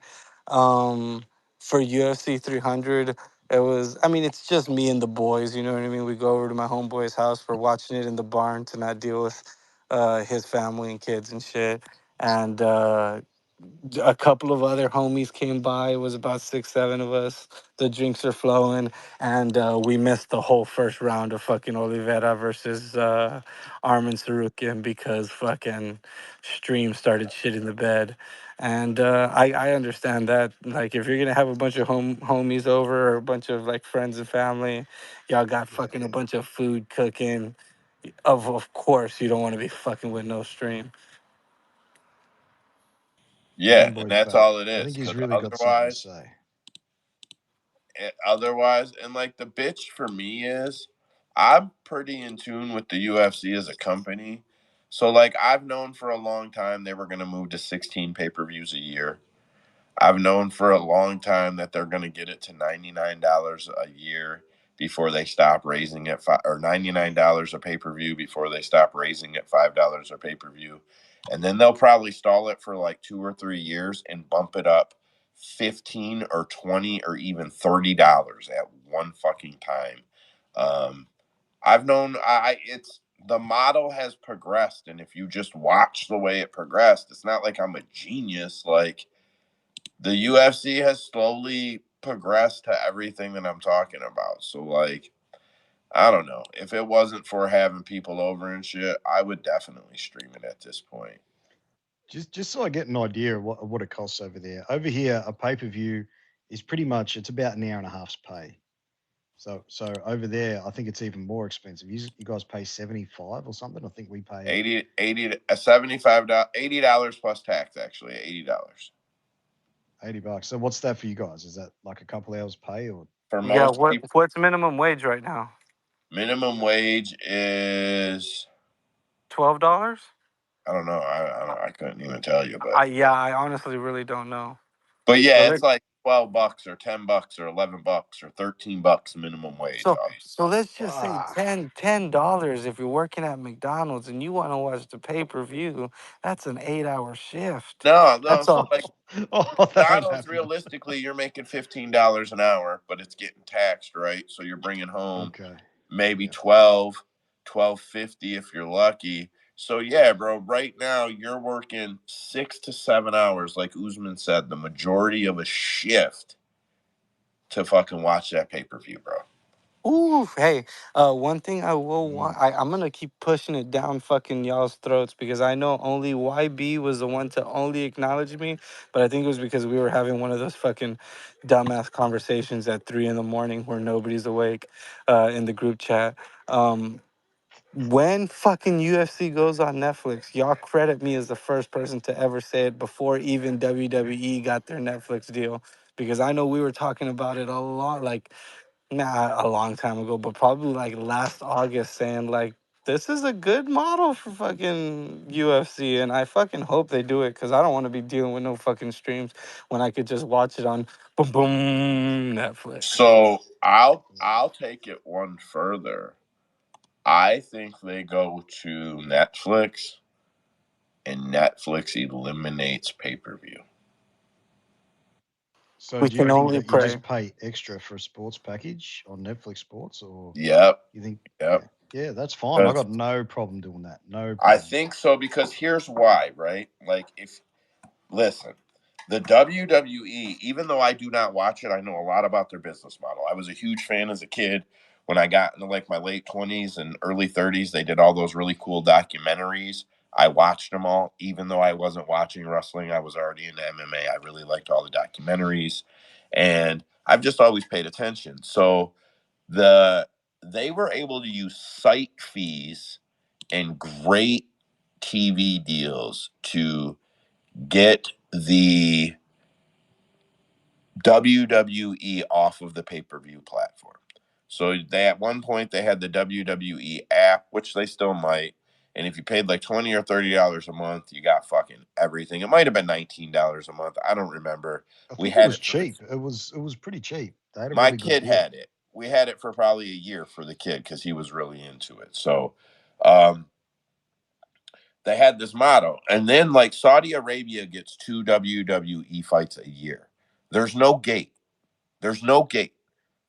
Um, for UFC 300, it was, I mean, it's just me and the boys, you know what I mean? We go over to my homeboy's house for watching it in the barn to not deal with his family and kids and shit. And a couple of other homies came by. It was about six, seven of us. The drinks are flowing, and we missed the whole first round of fucking Oliveira versus Armin Sarukian because fucking stream started shit in the bed. And I understand that. Like, if you're gonna have a bunch of homies over or a bunch of like friends and family, y'all got Yeah. fucking a bunch of food cooking. Of course, you don't want to be fucking with no stream. Your Yeah, and homeboy's that's back. all it I is. think he's Because really got something to otherwise, say. and like the bitch for me is, I'm pretty in tune with the UFC as a company. So like I've known for a long time they were gonna move to 16 pay-per-views a year. I've known for a long time that they're going to get it to $99 a year before they stop raising it, or $99 a pay per view before they stop raising it $5 a pay per view, and then they'll probably stall it for like 2 or 3 years and bump it up 15 or 20 or even $30 at one fucking time. Um, I've known I it's the model has progressed, and if you just watch the way it progressed, it's not like I'm a genius. Like the UFC has slowly progressed to everything that I'm talking about. So like, I don't know. If it wasn't for having people over and shit, I would definitely stream it at this point. Just so I get an idea of what it costs over there. Over here, a pay per view is pretty much it's about an hour and a half's pay. So over there, I think it's even more expensive. You guys pay 75 or something. I think we pay 80 $75 $80 plus tax actually, $80. $80. So what's that for you guys? Is that like a couple hours pay or For Yeah, most people, what's minimum wage right now? minimum wage is $12? I don't know. I couldn't even tell you, I honestly really don't know. So yeah, let it's like $12 or $10 or $11 or $13 minimum wage. so let's just say fuck? $10 if you're working at McDonald's and you want to watch the pay-per-view, that's an 8-hour shift. No, no. That's So all. like Oh, that ain't McDonald's, happening. realistically, you're making $15 an hour, but it's getting taxed, right? So you're bringing home Okay. maybe Yeah. 12.50 if you're lucky. So yeah, bro. Right now you're working 6 to 7 hours, like Usman said, the majority of a shift to fucking watch that pay per view, bro. Ooh, hey, one thing I will want, Mm. I'm gonna keep pushing it down fucking y'all's throats because I know only YB was the one to only acknowledge me, but I think it was because we were having one of those fucking dumbass conversations at 3 in the morning where nobody's awake, in the group chat. Um, When fucking UFC goes on Netflix, y'all credit me as the first person to ever say it before even WWE got their Netflix deal. Because I know we were talking about it a lot, like, not a long time ago, but probably like last August, saying like, this is a good model for fucking UFC. And I fucking hope they do it because I don't want to be dealing with no fucking streams when I could just watch it on boom boom Netflix. So I'll take it one further. I think they go to Netflix and Netflix eliminates pay-per-view. So We do you can think only that you pray. just pay extra for a sports package on Netflix Sports, or Yep, you think, yep. yeah, yeah, that's fine. I 'Cause got no problem doing that. No I problem. think so because here's why, right? Like if listen, the WWE, even though I do not watch it, I know a lot about their business model. I was a huge fan as a kid. When I got into like my late 20s and early 30s, they did all those really cool documentaries. I watched them all, even though I wasn't watching wrestling. I was already into MMA. I really liked all the documentaries, and I've just always paid attention. So the they were able to use site fees and great TV deals to get the WWE off of the pay-per-view platform. So they at one point they had the WWE app, which they still might. And if you paid like $20 or $30 a month, you got fucking everything. It might have been $19 a month. I don't remember. I We think it had was it for cheap. It was pretty cheap. They had a my really good kid deal. had it. We had it for probably a year for the kid because he was really into it. So um, they had this motto. And then like Saudi Arabia gets 2 WWE fights a year. There's no gate. There's no gate.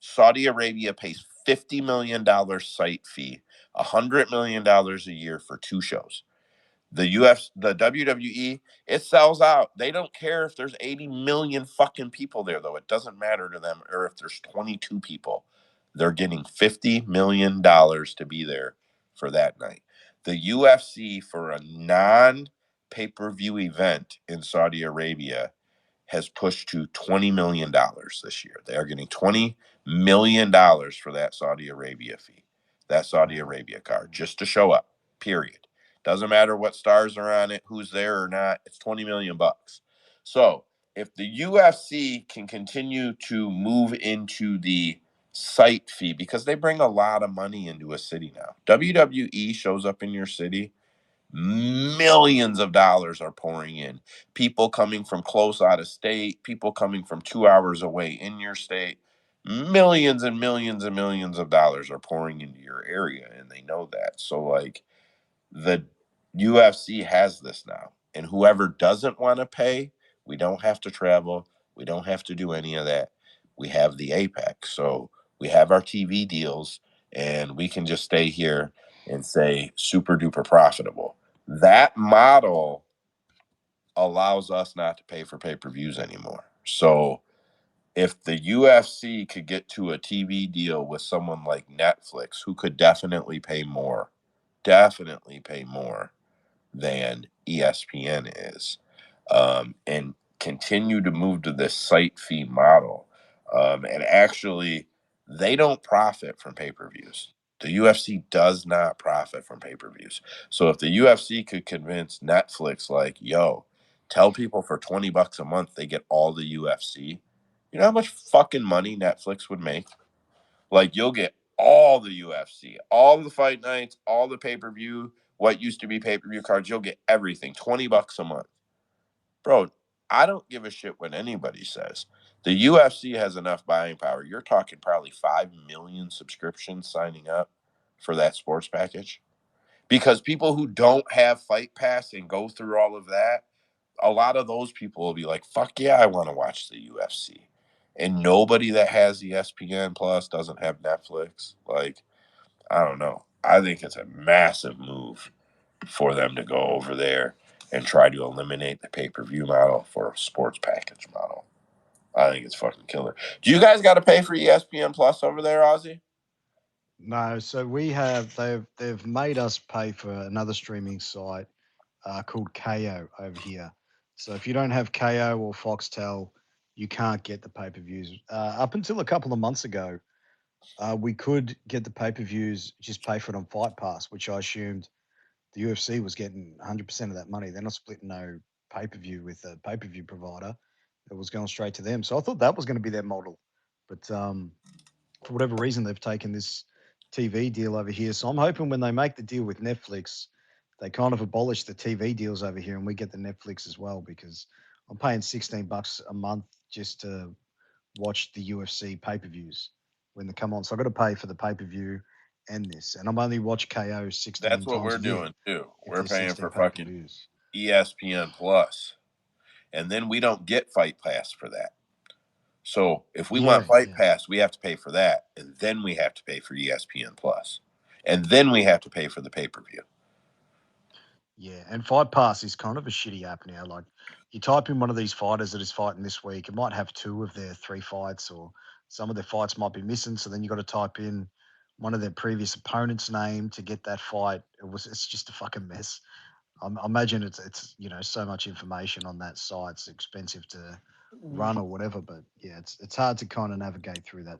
Saudi Arabia pays $50 million site fee, $100 million a year for 2 shows. The WWE, it sells out. They don't care if there's 80 million fucking people there, though. It doesn't matter to them, or if there's 22 people. They're getting $50 million to be there for that night. The UFC, for a non pay per view event in Saudi Arabia, has pushed to $20 million this year. They are getting $20 million for that Saudi Arabia fee, that Saudi Wow. Arabia card, just to show up. Period. Doesn't matter what stars are on it, who's there or not. It's 20 million bucks. So if the UFC can continue to move into the site fee, because they bring a lot of money into a city now. WWE shows up in your city, millions of dollars are pouring in. People coming from close out of state, people coming from 2 hours away in your state. Millions and millions and millions of dollars are pouring into your area, and they know that. So, like, the UFC has this now. And whoever doesn't want to pay, we don't have to travel. We don't have to do any of that. We have the Apex. So we have our TV deals, and we can just stay here and say super duper profitable. That model allows us not to pay for pay per views anymore. So if the UFC could get to a TV deal with someone like Netflix, who could definitely pay more than ESPN is, and continue to move to this site fee model. And actually, they don't profit from pay per views. The UFC does not profit from pay per views. So if the UFC could convince Netflix, like, yo, tell people for $20 a month they get all the UFC, you know how much fucking money Netflix would make? Like, you'll get all the UFC, all the fight nights, all the pay per view, what used to be pay per view cards. You'll get everything, $20 a month. Bro, I don't give a shit what anybody says. The UFC has enough buying power. You're talking probably 5 million subscriptions signing up for that sports package. Because people who don't have Fight Pass and go through all of that, a lot of those people will be like, fuck yeah, I want to watch the UFC. And nobody that has ESPN Plus doesn't have Netflix. Like, I don't know. I think it's a massive move for them to go over there and try to eliminate the pay per view model for a sports package model. I think it's fucking killer. Do you guys got to pay for ESPN Plus over there, Ozzy? No, so we have they've made us pay for another streaming site called KO over here. So if you don't have KO or Foxtel, you can't get the pay-per-views. Up until a couple of months ago, we could get the pay-per-views, just pay for it on Fight Pass, which I assumed the UFC was getting 100% of that money. They're not splitting no pay-per-view with a pay-per-view provider. It was going straight to them. So I thought that was going to be their model. But for whatever reason, they've taken this TV deal over here. So I'm hoping when they make the deal with Netflix, they kind of abolish the TV deals over here and we get the Netflix as well, because I'm paying $16 a month just to watch the UFC pay-per-views when they come on. So I've got to pay for the pay-per-view and this. And I'm only watch KO That's 16 what times we're a year doing too. if We're there's paying 16 for fucking pay-per-views. ESPN Plus, and then we don't get Fight Pass for that. So if we want Yeah, Fight yeah. Pass, we have to pay for that, and then we have to pay for ESPN Plus, and then we have to pay for the pay per view. Yeah, and Fight Pass is kind of a shitty app now. Like, you type in one of these fighters that is fighting this week, it might have two of their three fights, or some of their fights might be missing. So then you got to type in one of their previous opponent's name to get that fight. It's just a fucking mess. I imagine it's so much information on that site. It's expensive to run or whatever, but yeah, it's hard to kind of navigate through that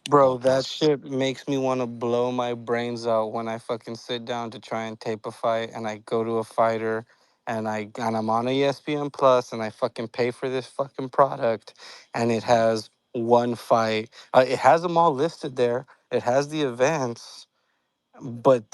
Bro, Fight that Pass system. shit makes me want to blow my brains out when I fucking sit down to try and tape a fight and I go to a fighter and I'm on ESPN Plus and I fucking pay for this fucking product and it Mm. has one fight. It has them all listed there. It has the events, but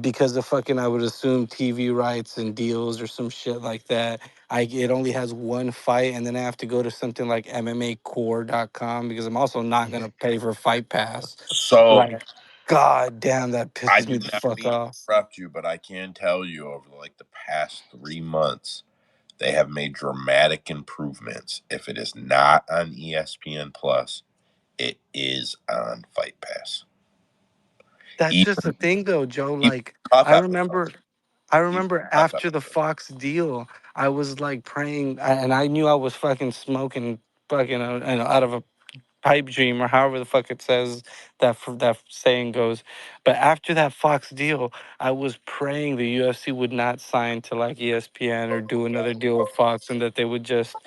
because of fucking, I would assume, TV rights and deals or some shit like that. It only has one fight, and then I have to go to something like MMAcore.com because I'm also not Yeah. gonna pay for Fight Pass. So Like, god damn, that I pisses do me the not fuck mean to off. interrupt you, but I can tell you over like the past 3 months, they have made dramatic improvements. If it is not on ESPN Plus, it is on Fight Pass. That's just the Even thing, though, Joe. even Like, tough I episodes. remember, I Even remember tough after the episodes. Fox deal, I was like praying, and I knew I was fucking smoking, fucking, out of a pipe dream or however the fuck it says that saying goes. But after that Fox deal, I was praying the UFC would not sign to like ESPN or do another deal with Fox, and that they would just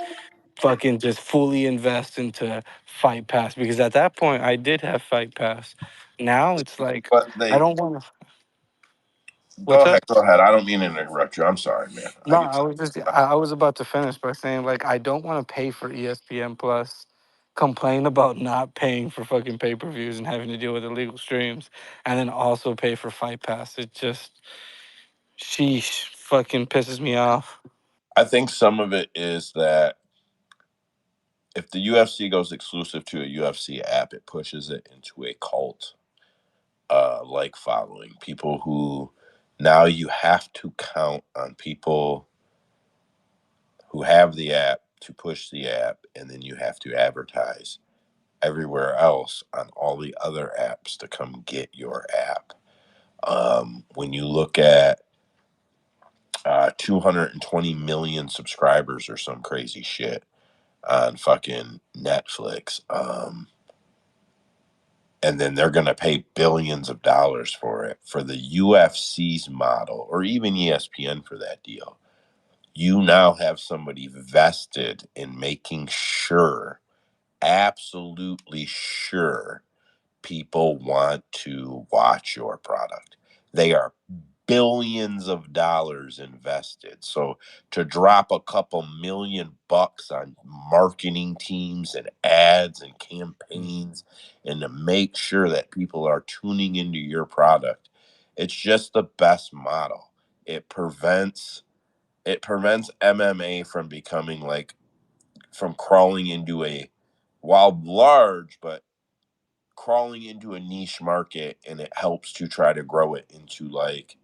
fully invest into Fight Pass, because at that point I did have Fight Pass. Now it's like But I they don't want to. go What's ahead, up? go ahead. I don't mean to interrupt you. I'm sorry, man. No, I was about to finish by saying, like, I don't want to pay for ESPN Plus, complain about not paying for fucking pay-per-views and having to deal with illegal streams, and then also pay for Fight Pass. It just, sheesh, fucking pisses me off. I think some of it is that if the UFC goes exclusive to a UFC app, it pushes it into a cult like following. People who now you have to count on people who have the app to push the app, and then you have to advertise everywhere else on all the other apps to come get your app. When you look at 220 million subscribers or some crazy shit on fucking Netflix, and then they're going to pay billions of dollars for it, for the UFC's model, or even ESPN for that deal. You now have somebody vested in making sure, absolutely sure, people want to watch your product. They are billions of dollars invested. So to drop a couple $1 million on marketing teams and ads and Mm. campaigns and to make sure that people are tuning into your product, it's just the best model. It prevents MMA from becoming like, from crawling into a, while large, but crawling into a niche market, and it helps to try to grow it into like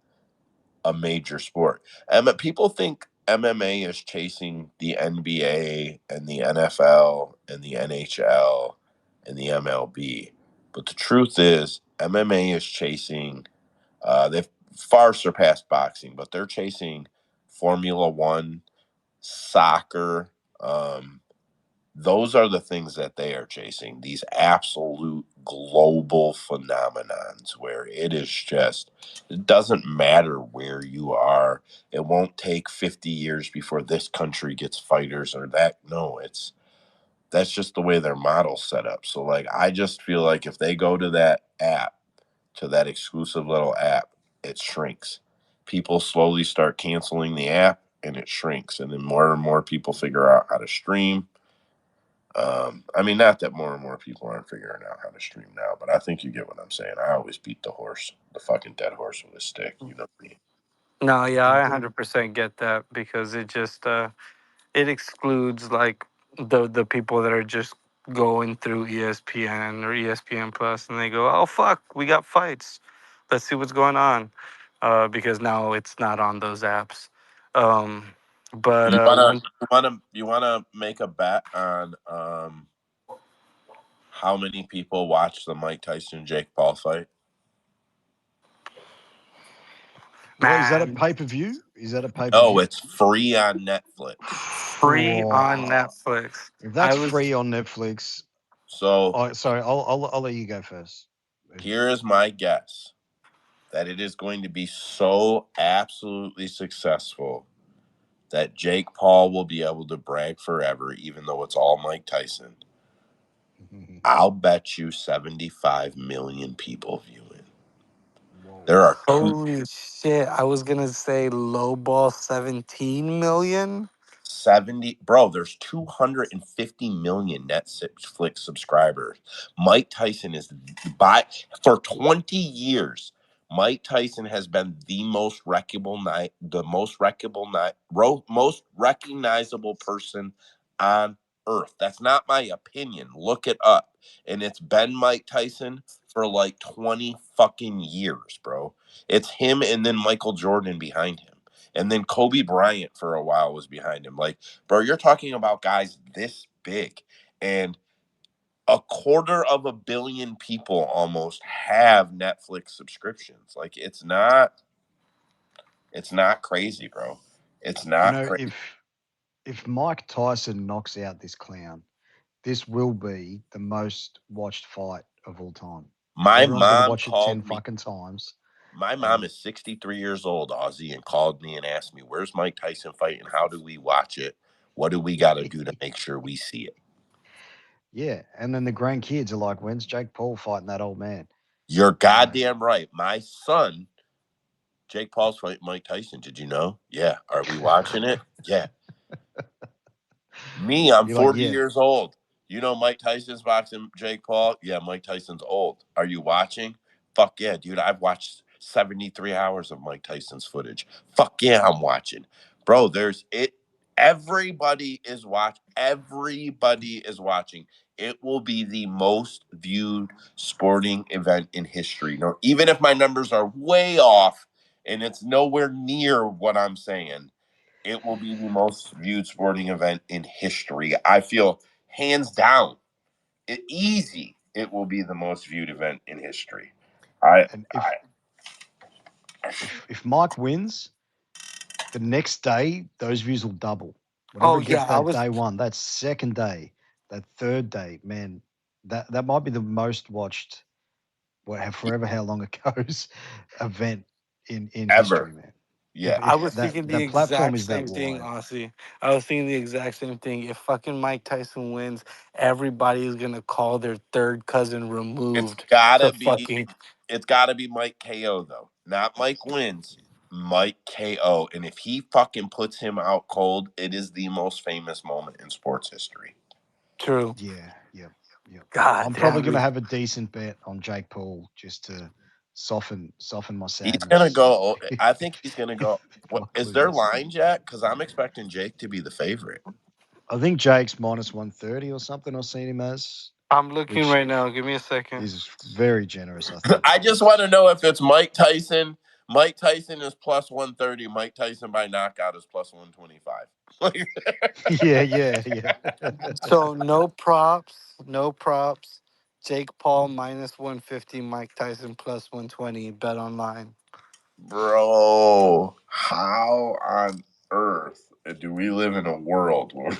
a major sport. And people think MMA is chasing the NBA and the NFL and the NHL and the MLB. But the truth is, MMA is chasing, they've far surpassed boxing, but they're chasing Formula One, soccer. Those are the things that they are chasing, these absolute global phenomenons where it is just, it doesn't matter where you are. It won't take 50 years before this country gets fighters or that. No, it's That's just the way their model's set up. So like I just feel like if they go to that app, to that exclusive little app, it shrinks. People slowly start canceling the app and it shrinks. And then more and more people figure out how to stream. I mean, not that more and more people aren't figuring out how to stream now, but I think you get what I'm saying. I always beat the horse, the fucking dead horse with a stick. You know me. No, yeah, I Mhm. 100% get that because it just it excludes like the people that are just going through ESPN or ESPN Plus, and they go, "Oh fuck, we got fights. Let's see what's going on," because now it's not on those apps. Um, but You wanna one, you wanna make a bet on how many people watch the Mike Tyson Jake Paul fight? Well, is that a man, pay per view? Is that a pay per No, view? it's free on Netflix. free on Netflix. If I that's was free on Netflix, So sorry, I'll let you go first. here is my guess that it is going to be so absolutely successful that Jake Paul will be able to brag forever, even though it's all Mike Tyson. I'll bet you 75 million people view it. Whoa. There are holy shit. I was gonna say low ball 17 million. 70, bro, there's 250 million Netflix subscribers. Mike Tyson is by for 20 years. Mike Tyson has been the most most recognizable person on earth. That's not my opinion. Look it up. And it's been Mike Tyson for like 20 fucking years, bro. It's him and then Michael Jordan behind him. And then Kobe Bryant for a while was behind him. Like, bro, you're talking about guys this big. And 250 million people almost have Netflix subscriptions. Like, it's not crazy, bro. It's You not know, crazy. if Mike Tyson knocks out this clown, this will be the most watched fight of all time because My everyone's going to mom watch it 10 called me. fucking times. My mom And is 63 years old, Ozzy, and called me and asked me, where's Mike Tyson fight and how do we watch it? What do we got to do to make sure we see it? yeah, and then the grandkids are like, when's Jake Paul fighting that old man? You're You know, goddamn right. My son, Jake Paul's fighting Mike Tyson. Did you know? Yeah. Are we watching it? Yeah. Me, I'm you're like, 40 yeah, years old. You know Mike Tyson's boxing Jake Paul? Yeah, Mike Tyson's old. Are you watching? Fuck yeah, dude. I've watched 73 hours of Mike Tyson's footage. Fuck yeah, I'm watching. Bro, there's it. Everybody is watching. Everybody is watching. It will be the most viewed sporting event in history. No, even if my numbers are way off and it's nowhere near what I'm saying, it will be the most viewed sporting event in history. I feel hands down, easy. It will be the most viewed event in history. I, and I if Mike wins, the next day those views will double. Whatever Oh it yeah, gets I that was. day one, that second day, that third day, man, that might be the most watched, forever how long it goes, event in history, ever, man. yeah, I If was that thinking the that platform exact is that same thing, wide. Aussie. I was thinking the exact same thing. If fucking Mike Tyson wins, everybody is gonna call their third cousin it's removed to gotta be, fucking. it's gotta be Mike KO though, not Mike wins. Mike KO, and if he fucking puts him out cold, it is the most famous moment in sports history. True. Yeah, yep, yep. God I'm probably damn gonna it. have a decent bet on Jake Paul just to soften my He's gonna sadness. go. I think he's gonna go. If What Mike is there loses. lines yet? Because I'm expecting Jake to be the favorite. I think Jake's minus 130 or something. I've seen him as, I'm looking which right now. Give me a second. is very generous. I think. I just want to know if it's Mike Tyson. Mike Tyson is plus 130. Mike Tyson by knockout is plus 125. Yeah, yeah, yeah. So no props, no props. Jake Paul minus 150, Mike Tyson plus 120. Bet online. Bro, how on earth do we live in a world where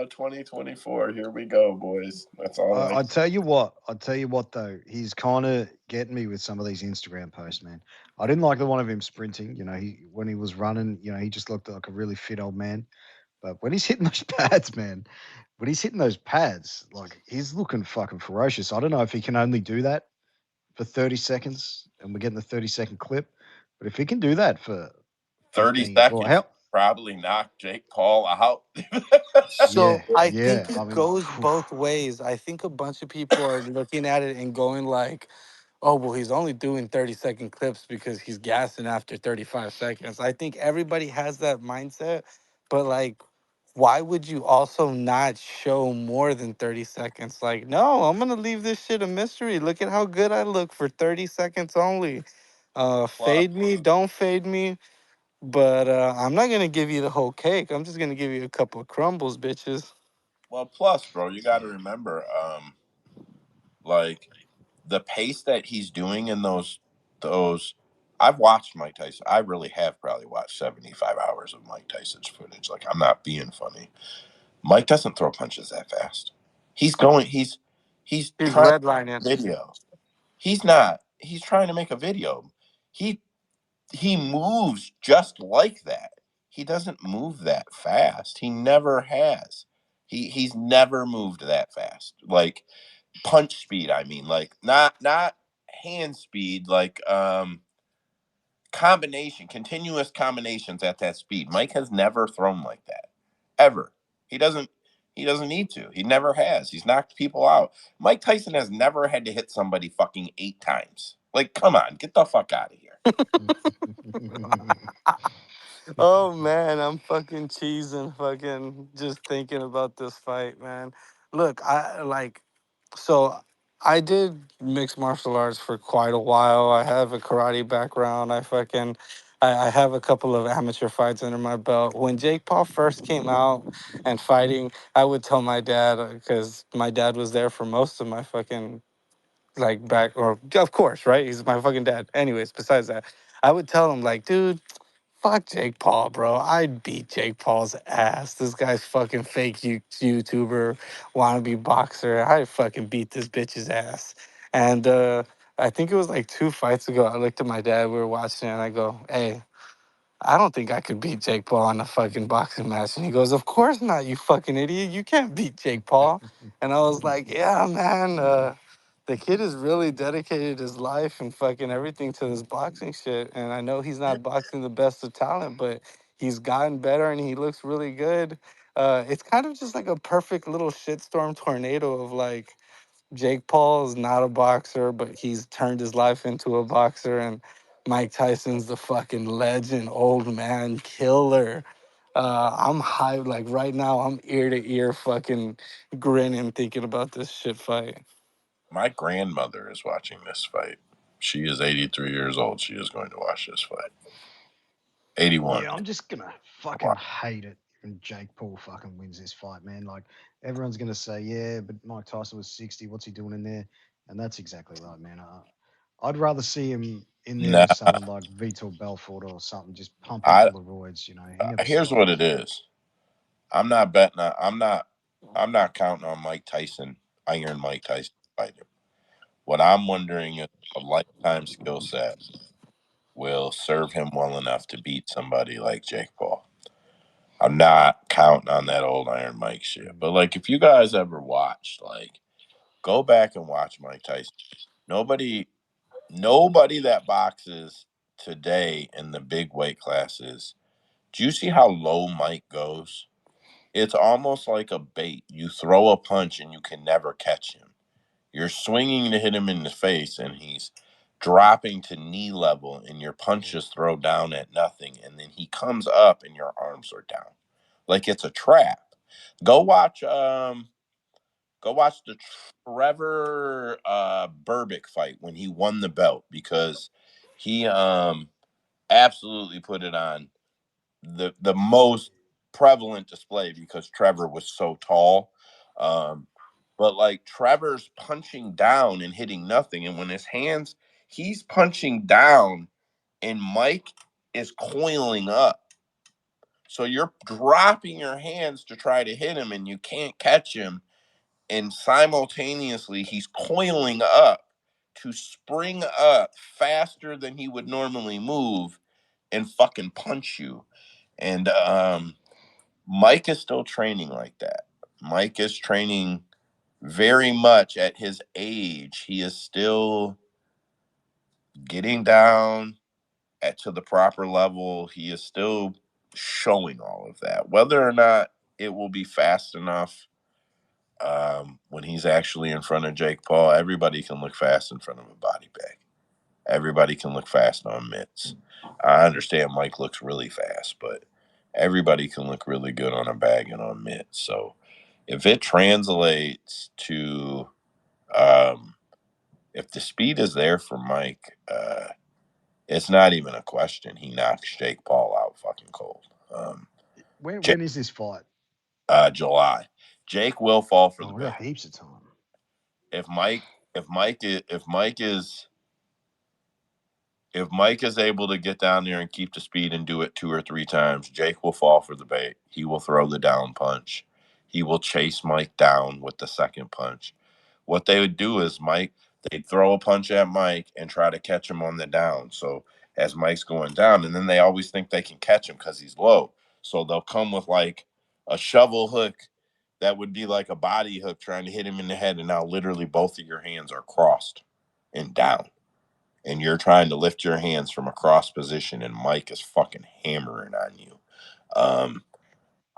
2024. Here we go, boys. That's all I. I tell you what. I tell you what though, he's kind of getting me with some of these Instagram posts, man. I didn't like the one of him sprinting. You know, he when he was running, you know, he just looked like a really fit old man. But when he's hitting those pads, man, when he's hitting those pads, like he's looking fucking ferocious. I don't know if he can only do that for 30 seconds, and we're getting the 30-second clip. But if he can do that for 30 15, well, seconds how? probably knocked Jake Paul out. Yeah, So I yeah. think I it mean, goes both ways. I think a bunch of people are looking at it and going like, "Oh, well, he's only doing 30-second clips because he's gassing after 35 seconds." I think everybody has that mindset, but like, why would you also not show more than 30 seconds? Like, no, I'm gonna leave this shit a mystery. Look at how good I look for 30 seconds only. plus, Fade me, don't fade me. But I'm not gonna give you the whole cake. I'm just gonna give you a couple of crumbles, bitches. plus, bro, you got to yeah. remember, like the pace that he's doing in those. I've watched Mike Tyson. I really have probably watched 75 hours of Mike Tyson's footage. Like I'm not being funny. Mike doesn't throw punches that fast. He's going. He's He's trying redlining. to video. He's not. He's trying to make a video. He he moves just like that. He doesn't move that fast. He never has. He's never moved that fast. Like punch speed, I mean, like not hand speed, like continuous combinations at that speed. Mike has never thrown like that. Ever. He doesn't he doesn't need to. He never has. He's knocked people out. Mike Tyson has never had to hit somebody fucking 8 times. Like, come on, get the fuck out of here. Oh man, I'm fucking cheesing, fucking just thinking about this fight, man. Look, I like so I did mixed martial arts for quite a while. I have a karate background. I have a couple of amateur fights under my belt. When Jake Paul first came out and fighting, I would tell my dad because my dad was there for most of my fucking like back or of course, right? He's my fucking dad. Anyways, besides that, I would tell him like, dude, fuck Jake Paul, bro. I'd beat Jake Paul's ass. This guy's fucking fake YouTuber, wannabe boxer. I'd fucking beat this bitch's ass. And I think it was like 2 fights ago. I looked at my dad. We were watching, and I go, "Hey, I don't think I could beat Jake Paul in a fucking boxing match." And he goes, "Of course not, you fucking idiot. You can't beat Jake Paul." And I was like, "Yeah, man. The kid has really dedicated his life and fucking everything to this boxing shit. And I know he's not boxing the best of talent, but he's gotten better and he looks really good. It's kind of just like a perfect little shitstorm tornado of like Jake Paul is not a boxer, but he's turned his life into a boxer. And Mike Tyson's the fucking legend, old man killer. I'm hyped. Like right now, I'm ear to ear fucking grinning thinking about this shit fight. My grandmother is watching this fight. She is 83 years old. She is going to watch this fight. 81. Yeah, I'm just gonna fucking hate it when Jake Paul fucking wins this fight, man. Like everyone's gonna say, yeah, but Mike Tyson was 60. What's he doing in there? And that's exactly right, man. I'd rather see him in there Nah, with someone like Vitor Belfort or something, just pumping I full of roids. You know, he never here's what it stops. is. I'm not betting. I'm not counting on Mike Tyson, Iron Mike Tyson fighting. What I'm wondering is a lifetime skill set will serve him well enough to beat somebody like Jake Paul. I'm not counting on that old Iron Mike shit. But like, if you guys ever watched, like, go back and watch Mike Tyson. Nobody, nobody that boxes today in the big weight classes. Do you see how low Mike goes? It's almost like a bait. You throw a punch and you can never catch him. You're swinging to hit him in the face, and he's dropping to knee level, and your punches throw down at nothing. And then he comes up, and your arms are down, like it's a trap. Go watch. Go watch the Trevor Burbick fight when he won the belt, because he absolutely put it on the most prevalent display because Trevor was so tall. Um, but like Trevor's punching down and hitting nothing, and when his hands, he's punching down, and Mike is coiling up. So you're dropping your hands to try to hit him, and you can't catch him. And simultaneously, he's coiling up to spring up faster than he would normally move and fucking punch you. And Mike is still training like that. Mike is training very much at his age. He is still getting down to the proper level. He is still showing all of that. Whether or not it will be fast enough when he's actually in front of Jake Paul, everybody can look fast in front of a body bag. Everybody can look fast on mitts. I understand Mike looks really fast, but everybody can look really good on a bag and on mitts. So if it translates to, if the speed is there for Mike, it's not even a question. He knocks Jake Paul out fucking cold. When is this fight? July. Jake will fall for the Oh, we got bait. heaps of time. If Mike if Mike is able to get down there and keep the speed and do it 2 or 3 times, Jake will fall for the bait. He will throw the down punch. He will chase Mike down with the second punch. What they would do is they'd throw a punch at Mike and try to catch him on the down. So as Mike's going down, and then they always think they can catch him because he's low. So they'll come with like a shovel hook that would be like a body hook trying to hit him in the head. And now literally both of your hands are crossed and down. And you're trying to lift your hands from a cross position, and Mike is fucking hammering on you.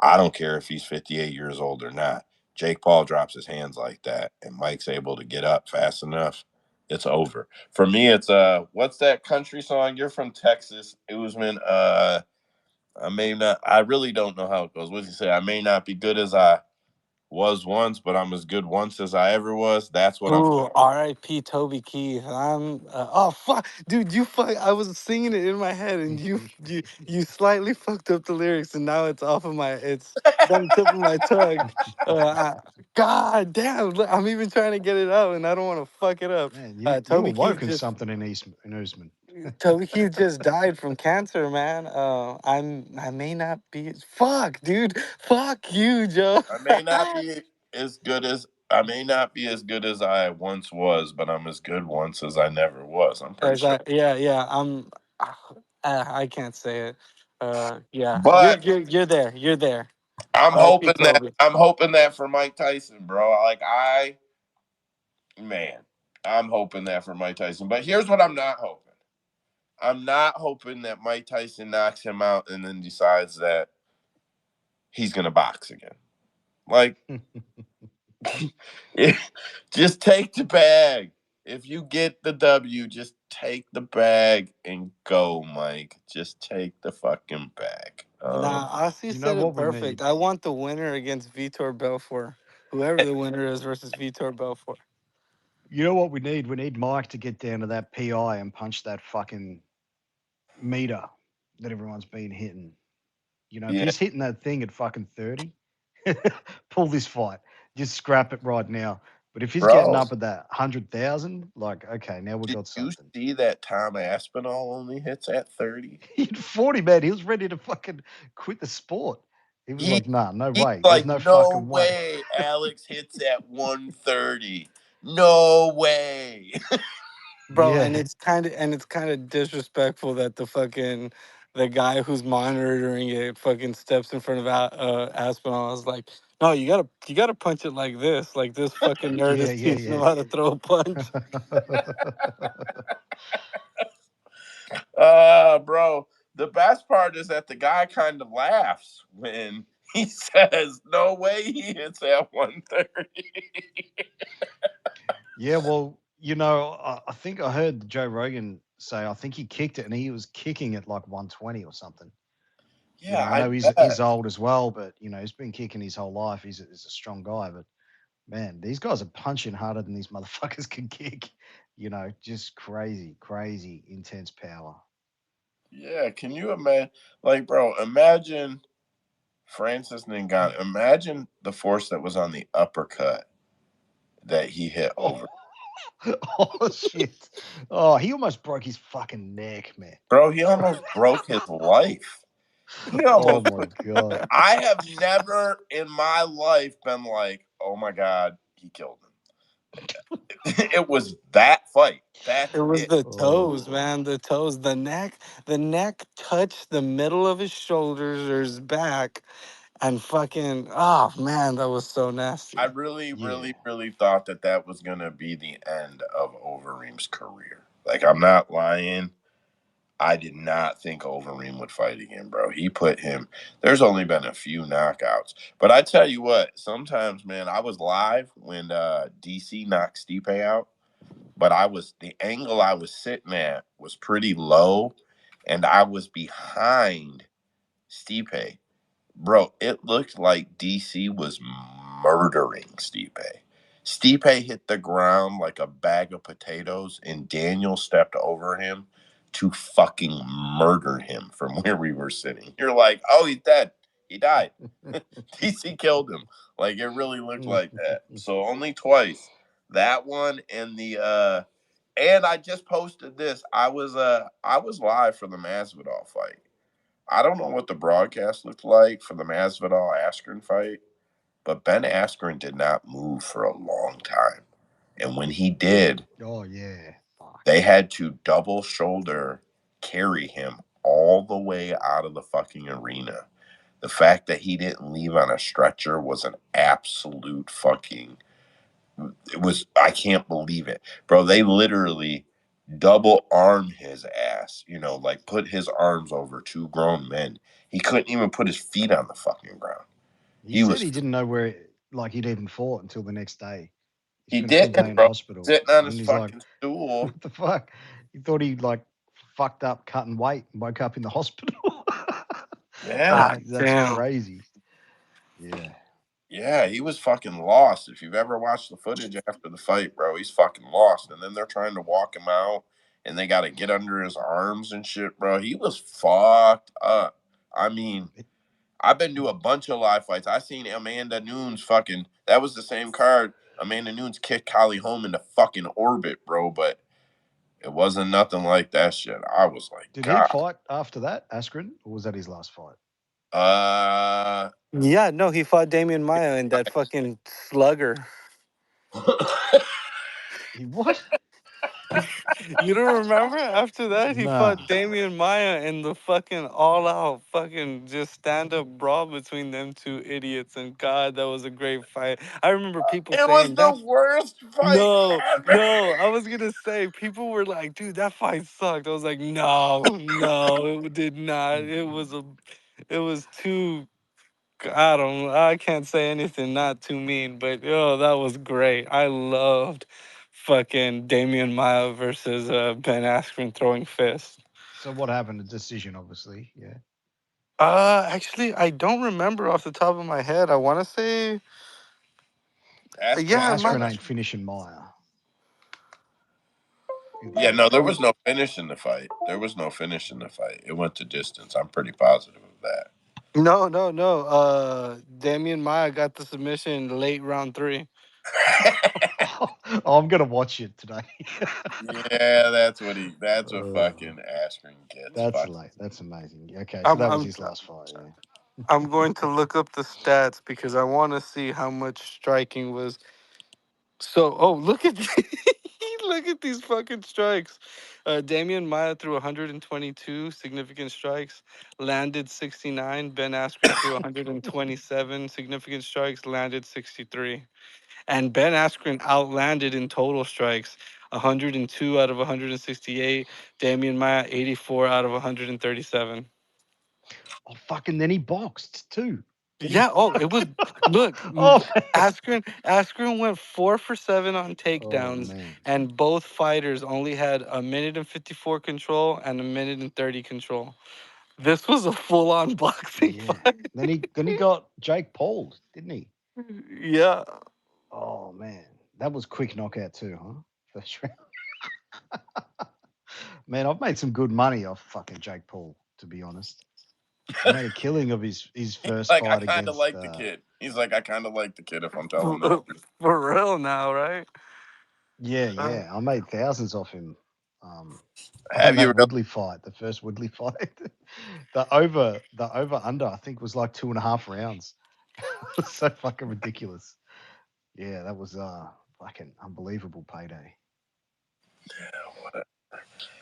I don't care if he's 58 years old or not. Jake Paul drops his hands like that, and Mike's able to get up fast enough. It's over. For me, it's what's that country song? You're from Texas. It was when I really don't know how it goes. What does he say? I may not be good as I was once, but I'm as good once as I ever was. That's what I'm. Ooh, R.I.P. Toby Keith. Oh fuck, dude, you fuck. I was singing it in my head, and you slightly fucked up the lyrics, and now it's off of my. It's on the tip of my tongue. God damn, look, I'm even trying to get it out, and I don't want to fuck it up. Man, you Toby Keith awoken just something in Usman. Toby Keith just died from cancer, man. I may not be. Fuck, dude. Fuck you, Joe. I may not be I may not be as good as I once was, but I'm as good once as I never was. I'm pretty As sure. yeah. I can't say it. Yeah, But you're there. You're there. I'm R.I.P. hoping that Kobe. I'm hoping that for Mike Tyson, bro. Man, I'm hoping that for Mike Tyson. But here's what I'm not hoping. I'm not hoping that Mike Tyson knocks him out and then decides that he's gonna box again. Like, just take the bag. If you get the W, just take the bag and go, Mike. Just take the fucking bag. Nah, Ozzy You know said it what we perfect. need? I want the winner against Vitor Belfort. Whoever the winner is versus Vitor Belfort. You know what we need? We need Mike to get down to that PI and punch that fucking meter that everyone's been hitting. You know, if Yeah. he's hitting that thing at fucking 30, pull this fight. Just scrap it right now. But if he's getting Bro, up at that 100,000, like, okay, now we did got you something. see that Tom Aspinall only hits at 30? He had 40, man. He was ready to fucking quit the sport. He was He like, nah, no he's way. There's like, no no fucking way. way Alex hits at 130. No way. Bro, and Yeah. it's kind of disrespectful that the guy who's monitoring it fucking steps in front of Aspinall. I was like, no, you gotta punch it like this fucking nerd Yeah, is yeah, teaching him yeah. how to throw a punch. Bro, the best part is that the guy kind of laughs when he says, no way he hits at 130. Yeah, well, I think I heard Joe Rogan say, I think he kicked it and he was kicking it like 120 or something. Yeah, I I know he's bet. old as well, but he's been kicking his whole life. He's a strong guy, but man, these guys are punching harder than these motherfuckers can kick. Just crazy, crazy, intense power. Yeah, can you imagine? Like, bro, imagine Francis Ngannou. Imagine the force that was on the uppercut that he hit Oh, over. oh shit. Oh, he almost broke his fucking neck, man. Bro, he almost broke his life. No, Oh my god. I have never in my life been like, oh my god, he killed him. It was that fight. That's It was it. the toes, Oh. man. The toes, the neck. The neck touched the middle of his shoulders or his back, and fucking, oh man, that was so I nasty. really, Yeah. really, really thought that was gonna be the end of Overeem's career. Like, I'm not lying. I did not think Overeem would fight again, bro. He put him. There's only been a few knockouts, but I tell you what. Sometimes, man, I was live when DC knocked Stipe out, but the angle I was sitting at was pretty low, and I was behind Stipe. Bro, it looked like DC was murdering Stipe. Stipe hit the ground like a bag of potatoes, and Daniel stepped over him to fucking murder him from where we were sitting. You're like, oh, he's dead. He died. DC killed him. Like, it really looked like that. So only twice. That one and and I just posted this. I was live for the Masvidal fight. I don't know what the broadcast looked like for the Masvidal Askren fight, but Ben Askren did not move for a long time. And when he did, Oh yeah. Fuck. they had to double shoulder carry him all the way out of the fucking arena. The fact that he didn't leave on a stretcher was an absolute fucking, it was, I can't believe it. Bro, they literally double arm his ass, like put his arms over two grown men. He couldn't even put his feet on the fucking ground. He He said was, he didn't know where like he'd even fought until the next day. He he spent a full day did, in bro, hospital. sitting on And his then he's like, fucking stool. what the fuck? He thought he like fucked up cutting weight and woke up in the hospital. Yeah. God That's damn. crazy. Yeah. Yeah, he was fucking lost. If you've ever watched the footage after the fight, bro, he's fucking lost. And then they're trying to walk him out and they got to get under his arms and shit, bro. He was fucked up. I mean, I've been to a bunch of live fights. I seen Amanda Nunes fucking. That was the same card. Amanda Nunes kicked Holly Holm into fucking orbit, bro. But it wasn't nothing like that shit. I was like, Did he God. fight after that, Askren, or was that his last fight? Uh. Yeah, no, he fought Damian Maya in that fucking slugger. He what? You don't remember? After that, he Nah. fought Damian Maya in the fucking all-out fucking just stand-up brawl between them two idiots. And God, that was a great fight. I remember people It was saying the that. worst fight No, ever. no, I was gonna say people were like, "Dude, that fight sucked." I was like, "No, no, it did not. It was too. I can't say anything not too mean, but yo, that was great. I loved fucking Damian Maya versus Ben Askren throwing fists. So what happened? A decision, obviously. Yeah. Actually, I don't remember off the top of my head. I want to say, Because yeah, Askren it might. Askren won. ain't finishing Maya in Yeah, fights. no, there was no finish in the fight. There was no finish in the fight. It went to distance. I'm pretty positive of that. No, no, no. Damian Maya got the submission late round three. Oh, I'm gonna watch it today. Yeah, that's what Uh, fucking Askren gets. that's Fuck. late. That's amazing. Okay, so I'm, that was I'm, his last fight. Yeah. I'm going to look up the stats because I want to see how much striking was. So, oh, look at look at these fucking strikes. Damian Maya threw 122 significant strikes, landed 69. Ben Askren threw 127 significant strikes, landed 63. And Ben Askren outlanded in total strikes 102 out of 168. Damian Maya 84 out of 137. Oh fucking! Then he boxed too. Then he. Yeah. Oh, it was. Look, Oh man. Askren went 4 for 7 on Oh takedowns, man. and both fighters only had a minute and 54 control and a minute and 30 control. This was a full-on boxing Yeah. fight. Then he got Jake Paul, didn't he? Yeah. Oh man, that was quick knockout too, huh? First round. Man, I've made some good money off fucking Jake Paul, to be honest. I made a killing of his He's first like, I fight kind of against. like the kid. He's like, I kind of like the kid. If I'm telling the For, truth. for real now, right? Yeah, Uh, yeah, I made thousands off him. On Have you that really? Woodley fight, the first Woodley fight, the over under I think was like 2.5 rounds. It was so fucking ridiculous. Yeah, that was fucking unbelievable payday.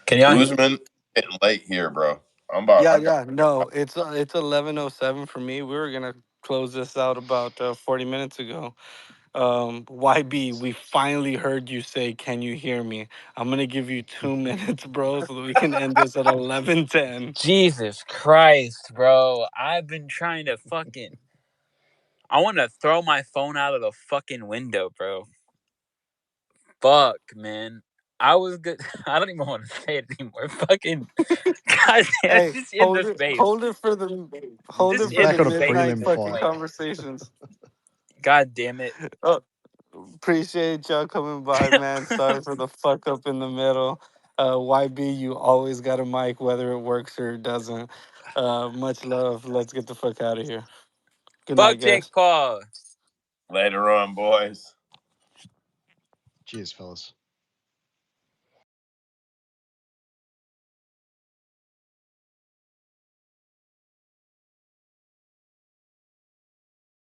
Can y'all? Usman getting late here, bro. I'm about. Yeah, I got. yeah. No, it's 11:07 for me. We were gonna close this out about 40 minutes ago. YB, we finally heard you say, "Can you hear me?" I'm gonna give you 2 minutes, bro, so that we can end this at 11:10. Jesus Christ, bro! I've been trying to fucking. I want to throw my phone out of the fucking window, bro. Fuck, man. I was good. I don't even want to say it anymore. Fucking. God damn, Hey, just in the space. hold Just it He's for in back the the on a space. midnight prelim fucking fight. Like, conversations. God damn it. Appreciate y'all coming by, man. Sorry for the fuck up in the middle. YB, you always got a mic, whether it works or it doesn't. Much love. Let's get the fuck out of here. Good Fuck night, Jake guys. Paul. Later on, boys. Cheers, fellas.